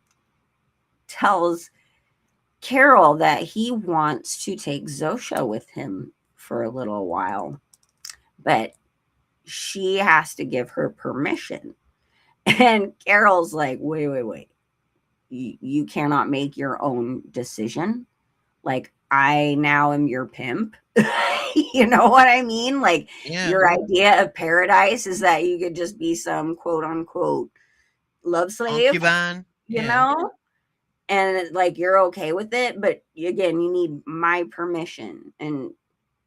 tells Carol that he wants to take Zosha with him for a little while, but she has to give her permission. And Carol's like, wait. You cannot make your own decision. Like, I now am your pimp. You know what I mean? Like, Yeah, your idea of paradise is that you could just be some quote unquote love slave, concubine. you Yeah, know? And like, you're okay with it. But again, you need my permission. And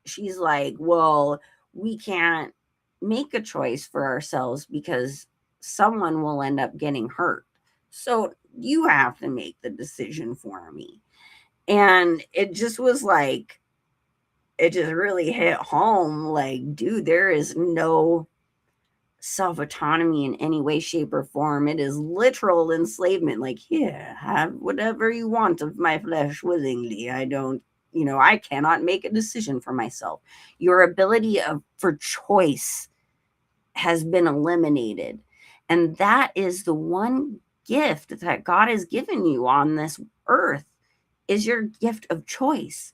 she's like, well, we can't make a choice for ourselves because someone will end up getting hurt. So You have to make the decision for me. And it just was like, it just really hit home. Like, dude, there is no self autonomy in any way, shape, or form. It is literal enslavement. Like, here, have whatever you want of my flesh willingly. I don't, I cannot make a decision for myself. Your ability for choice has been eliminated. And that is the one gift that God has given you on this earth, is your gift of choice.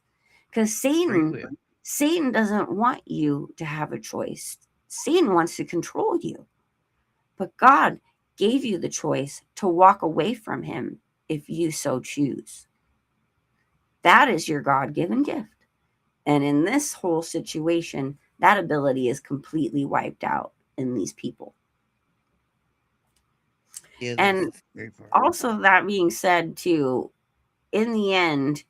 Because Satan doesn't want you to have a choice. Satan wants to control you. But God gave you the choice to walk away from him if you so choose. That is your God-given gift. And in this whole situation, that ability is completely wiped out in these people. Yeah, And also, that being said, too, in the end,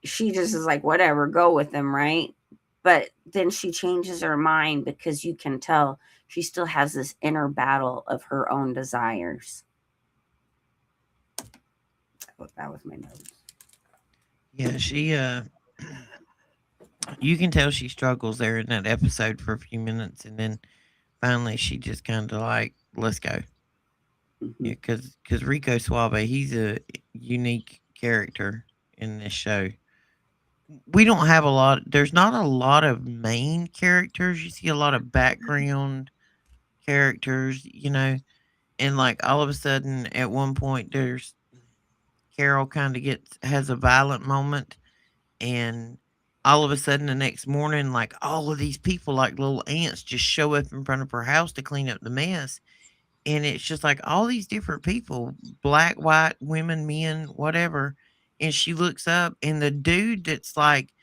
she just is like, whatever, go with them, right? But then she changes her mind, because you can tell she still has this inner battle of her own desires. That was my notes. Yeah, she you can tell she struggles there in that episode for a few minutes, and then finally she just kind of like, let's go. Mm-hmm. Yeah, because Rico Suave, he's a unique character in this show. We don't have a lot. There's not a lot of main characters. You see a lot of background characters, and like all of a sudden, at one point, there's Carol kind of has a violent moment, and all of a sudden, the next morning, like all of these people, like little ants, just show up in front of her house to clean up the mess. And it's just like all these different people, black, white, women, men, whatever. And she looks up, and the dude that's like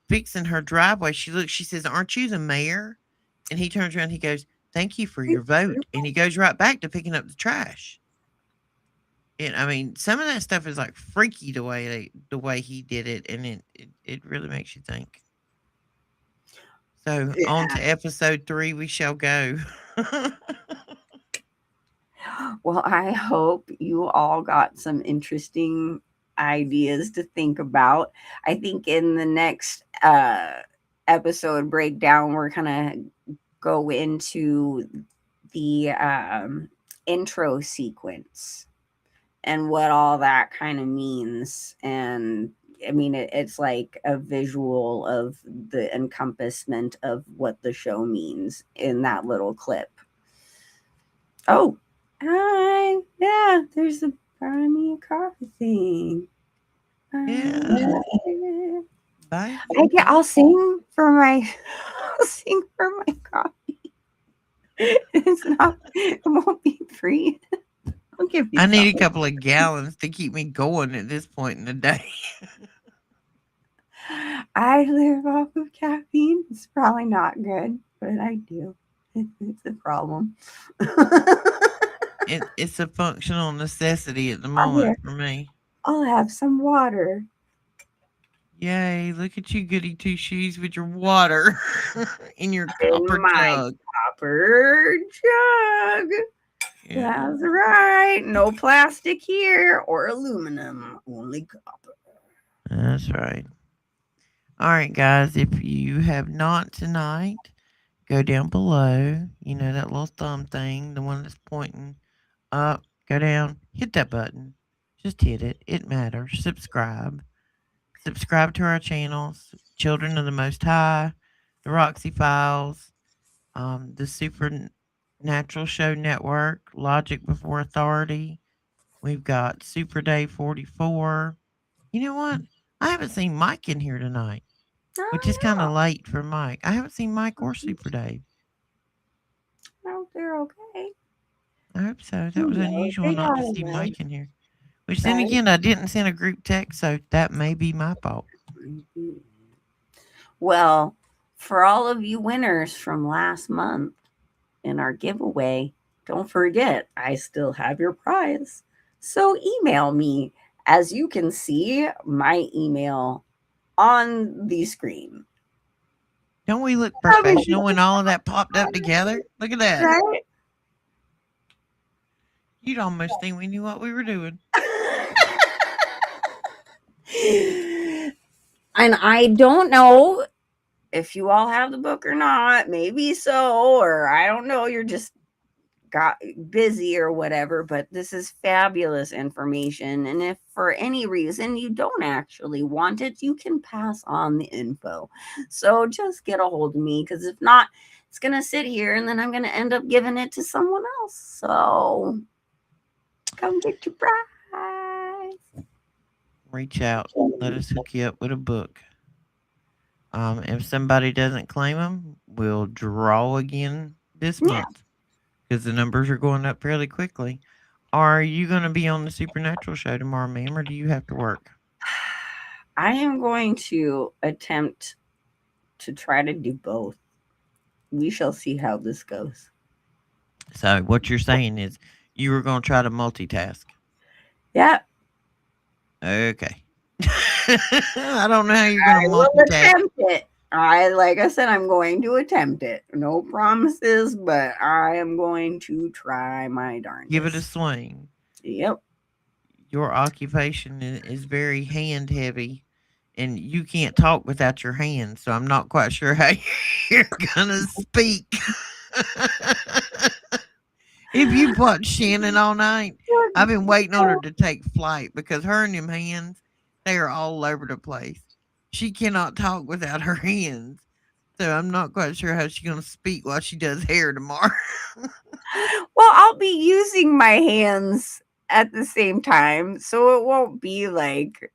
fixing her driveway, she says, "Aren't you the mayor?" And he turns around, he goes, "Thank you for your vote." And he goes right back to picking up the trash. And I mean, some of that stuff is like freaky the way he did it, and it really makes you think. So on to episode 3 we shall go. Well, I hope you all got some interesting ideas to think about. I think in the next episode breakdown, we're going to go into the intro sequence and what all that kind of means. And I mean, it's like a visual of the encompassment of what the show means in that little clip. Oh, hi. Yeah, there's the buy me a coffee thing. Yeah. Bye. Okay, I'll sing for my coffee. It won't be free. I'll give you I need a something. couple of gallons to keep me going at this point in the day. I live off of caffeine. It's probably not good, but I do. It's a problem. It's a functional necessity at the moment for me. I'll have some water. Yay, look at you goody two shoes with your water in your In copper my jug. copper jug. Yeah. That's right. No plastic here or aluminum, only copper. That's right. All right, guys, if you have not tonight, go down below. You know that little thumb thing, the one that's pointing up. Go down, hit that button. Just hit it. It matters. Subscribe. Subscribe to our channels, Children of the Most High, the Roxy Files, the Supernatural Show Network, Logic Before Authority. We've got Super Day 44. You know what? I haven't seen Mike in here tonight, which is kind of late for Mike. I haven't seen Mike or Super Dave. I hope they're okay. I hope so. That was unusual They not to gotta see know. Mike in here. Which then again, I didn't send a group text, so that may be my fault. Well, for all of you winners from last month in our giveaway, don't forget, I still have your prize. So email me. As you can see, my email on the screen. Don't we look professional when all of that popped up together? Look at that. Right? You'd almost think we knew what we were doing. And I don't know if you all have the book or not. Maybe so, or I don't know. You're just got busy or whatever, but this is fabulous information. And if for any reason you don't actually want it, you can pass on the info. So just get a hold of me, because if not, it's going to sit here and then I'm going to end up giving it to someone else. So come get your prize. Reach out. Let us hook you up with a book. If somebody doesn't claim them, we'll draw again this month because the numbers are going up fairly quickly. Are you going to be on the Supernatural show tomorrow, ma'am, or do you have to work? I am going to attempt to try to do both. We shall see how this goes. So what you're saying is you were going to try to multitask. Yeah. Okay. I don't know how you're going to multitask. Attempt it. Like I said, I'm going to attempt it. No promises, but I am going to try my darndest. Give it a swing. Yep. Your occupation is very hand heavy, and you can't talk without your hands, so I'm not quite sure how you're gonna speak. If you've watched Shannon all night, I've been waiting on her to take flight because her and them hands, they are all over the place. She cannot talk without her hands. So I'm not quite sure how she's gonna speak while she does hair tomorrow. Well, I'll be using my hands at the same time, so it won't be like,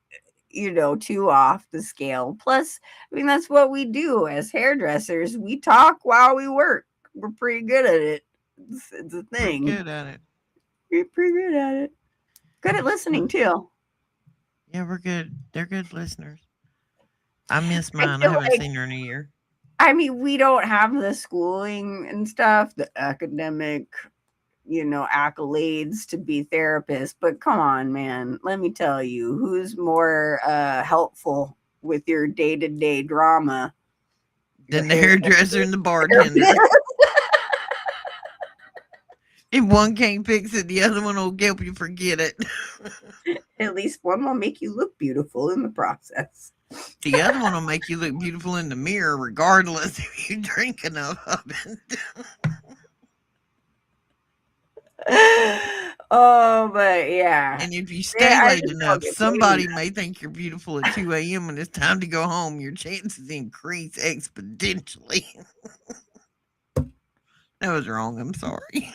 too off the scale. Plus, I mean, that's what we do as hairdressers. We talk while we work. We're pretty good at it. It's a thing. Pretty good at it. We're pretty good at it. Good at listening too. Yeah, we're good. They're good listeners. I miss mine. I haven't seen her in a year. I mean, we don't have the schooling and stuff, the academic, accolades to be therapists. But come on, man. Let me tell you, who's more helpful with your day-to-day drama than the hairdresser and the bartender? If one can't fix it, the other one will help you forget it. At least one will make you look beautiful in the process. The other one will make you look beautiful in the mirror, regardless if you drink enough of it. Oh, but yeah. And if you stay late enough, somebody may think you're beautiful at 2 a.m. when it's time to go home. Your chances increase exponentially. That was wrong. I'm sorry.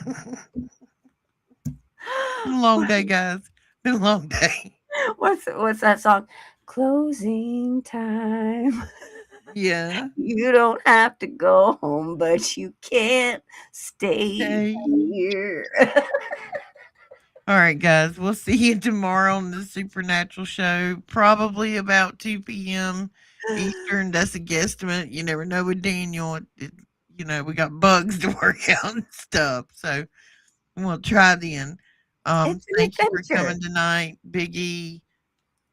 Been a long day, guys. Been a long day. What's that song? Closing time. Yeah. You don't have to go home, but you can't stay here. All right, guys. We'll see you tomorrow on the Supernatural show, probably about 2 p.m. Eastern. That's a guesstimate. You never know with Daniel. We got bugs to work out and stuff. So we'll try then. Thank you for coming tonight, Biggie.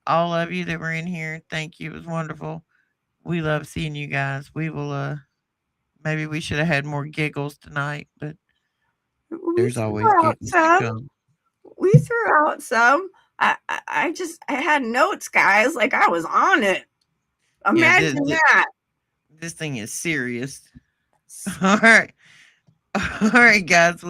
All of you that were in here, thank you. It was wonderful. We love seeing you guys. We will maybe we should have had more giggles tonight, but there's always giggles to come. We threw out some. I had notes, guys. Like I was on it. Imagine that. This thing is serious. All right. All right, guys. We'll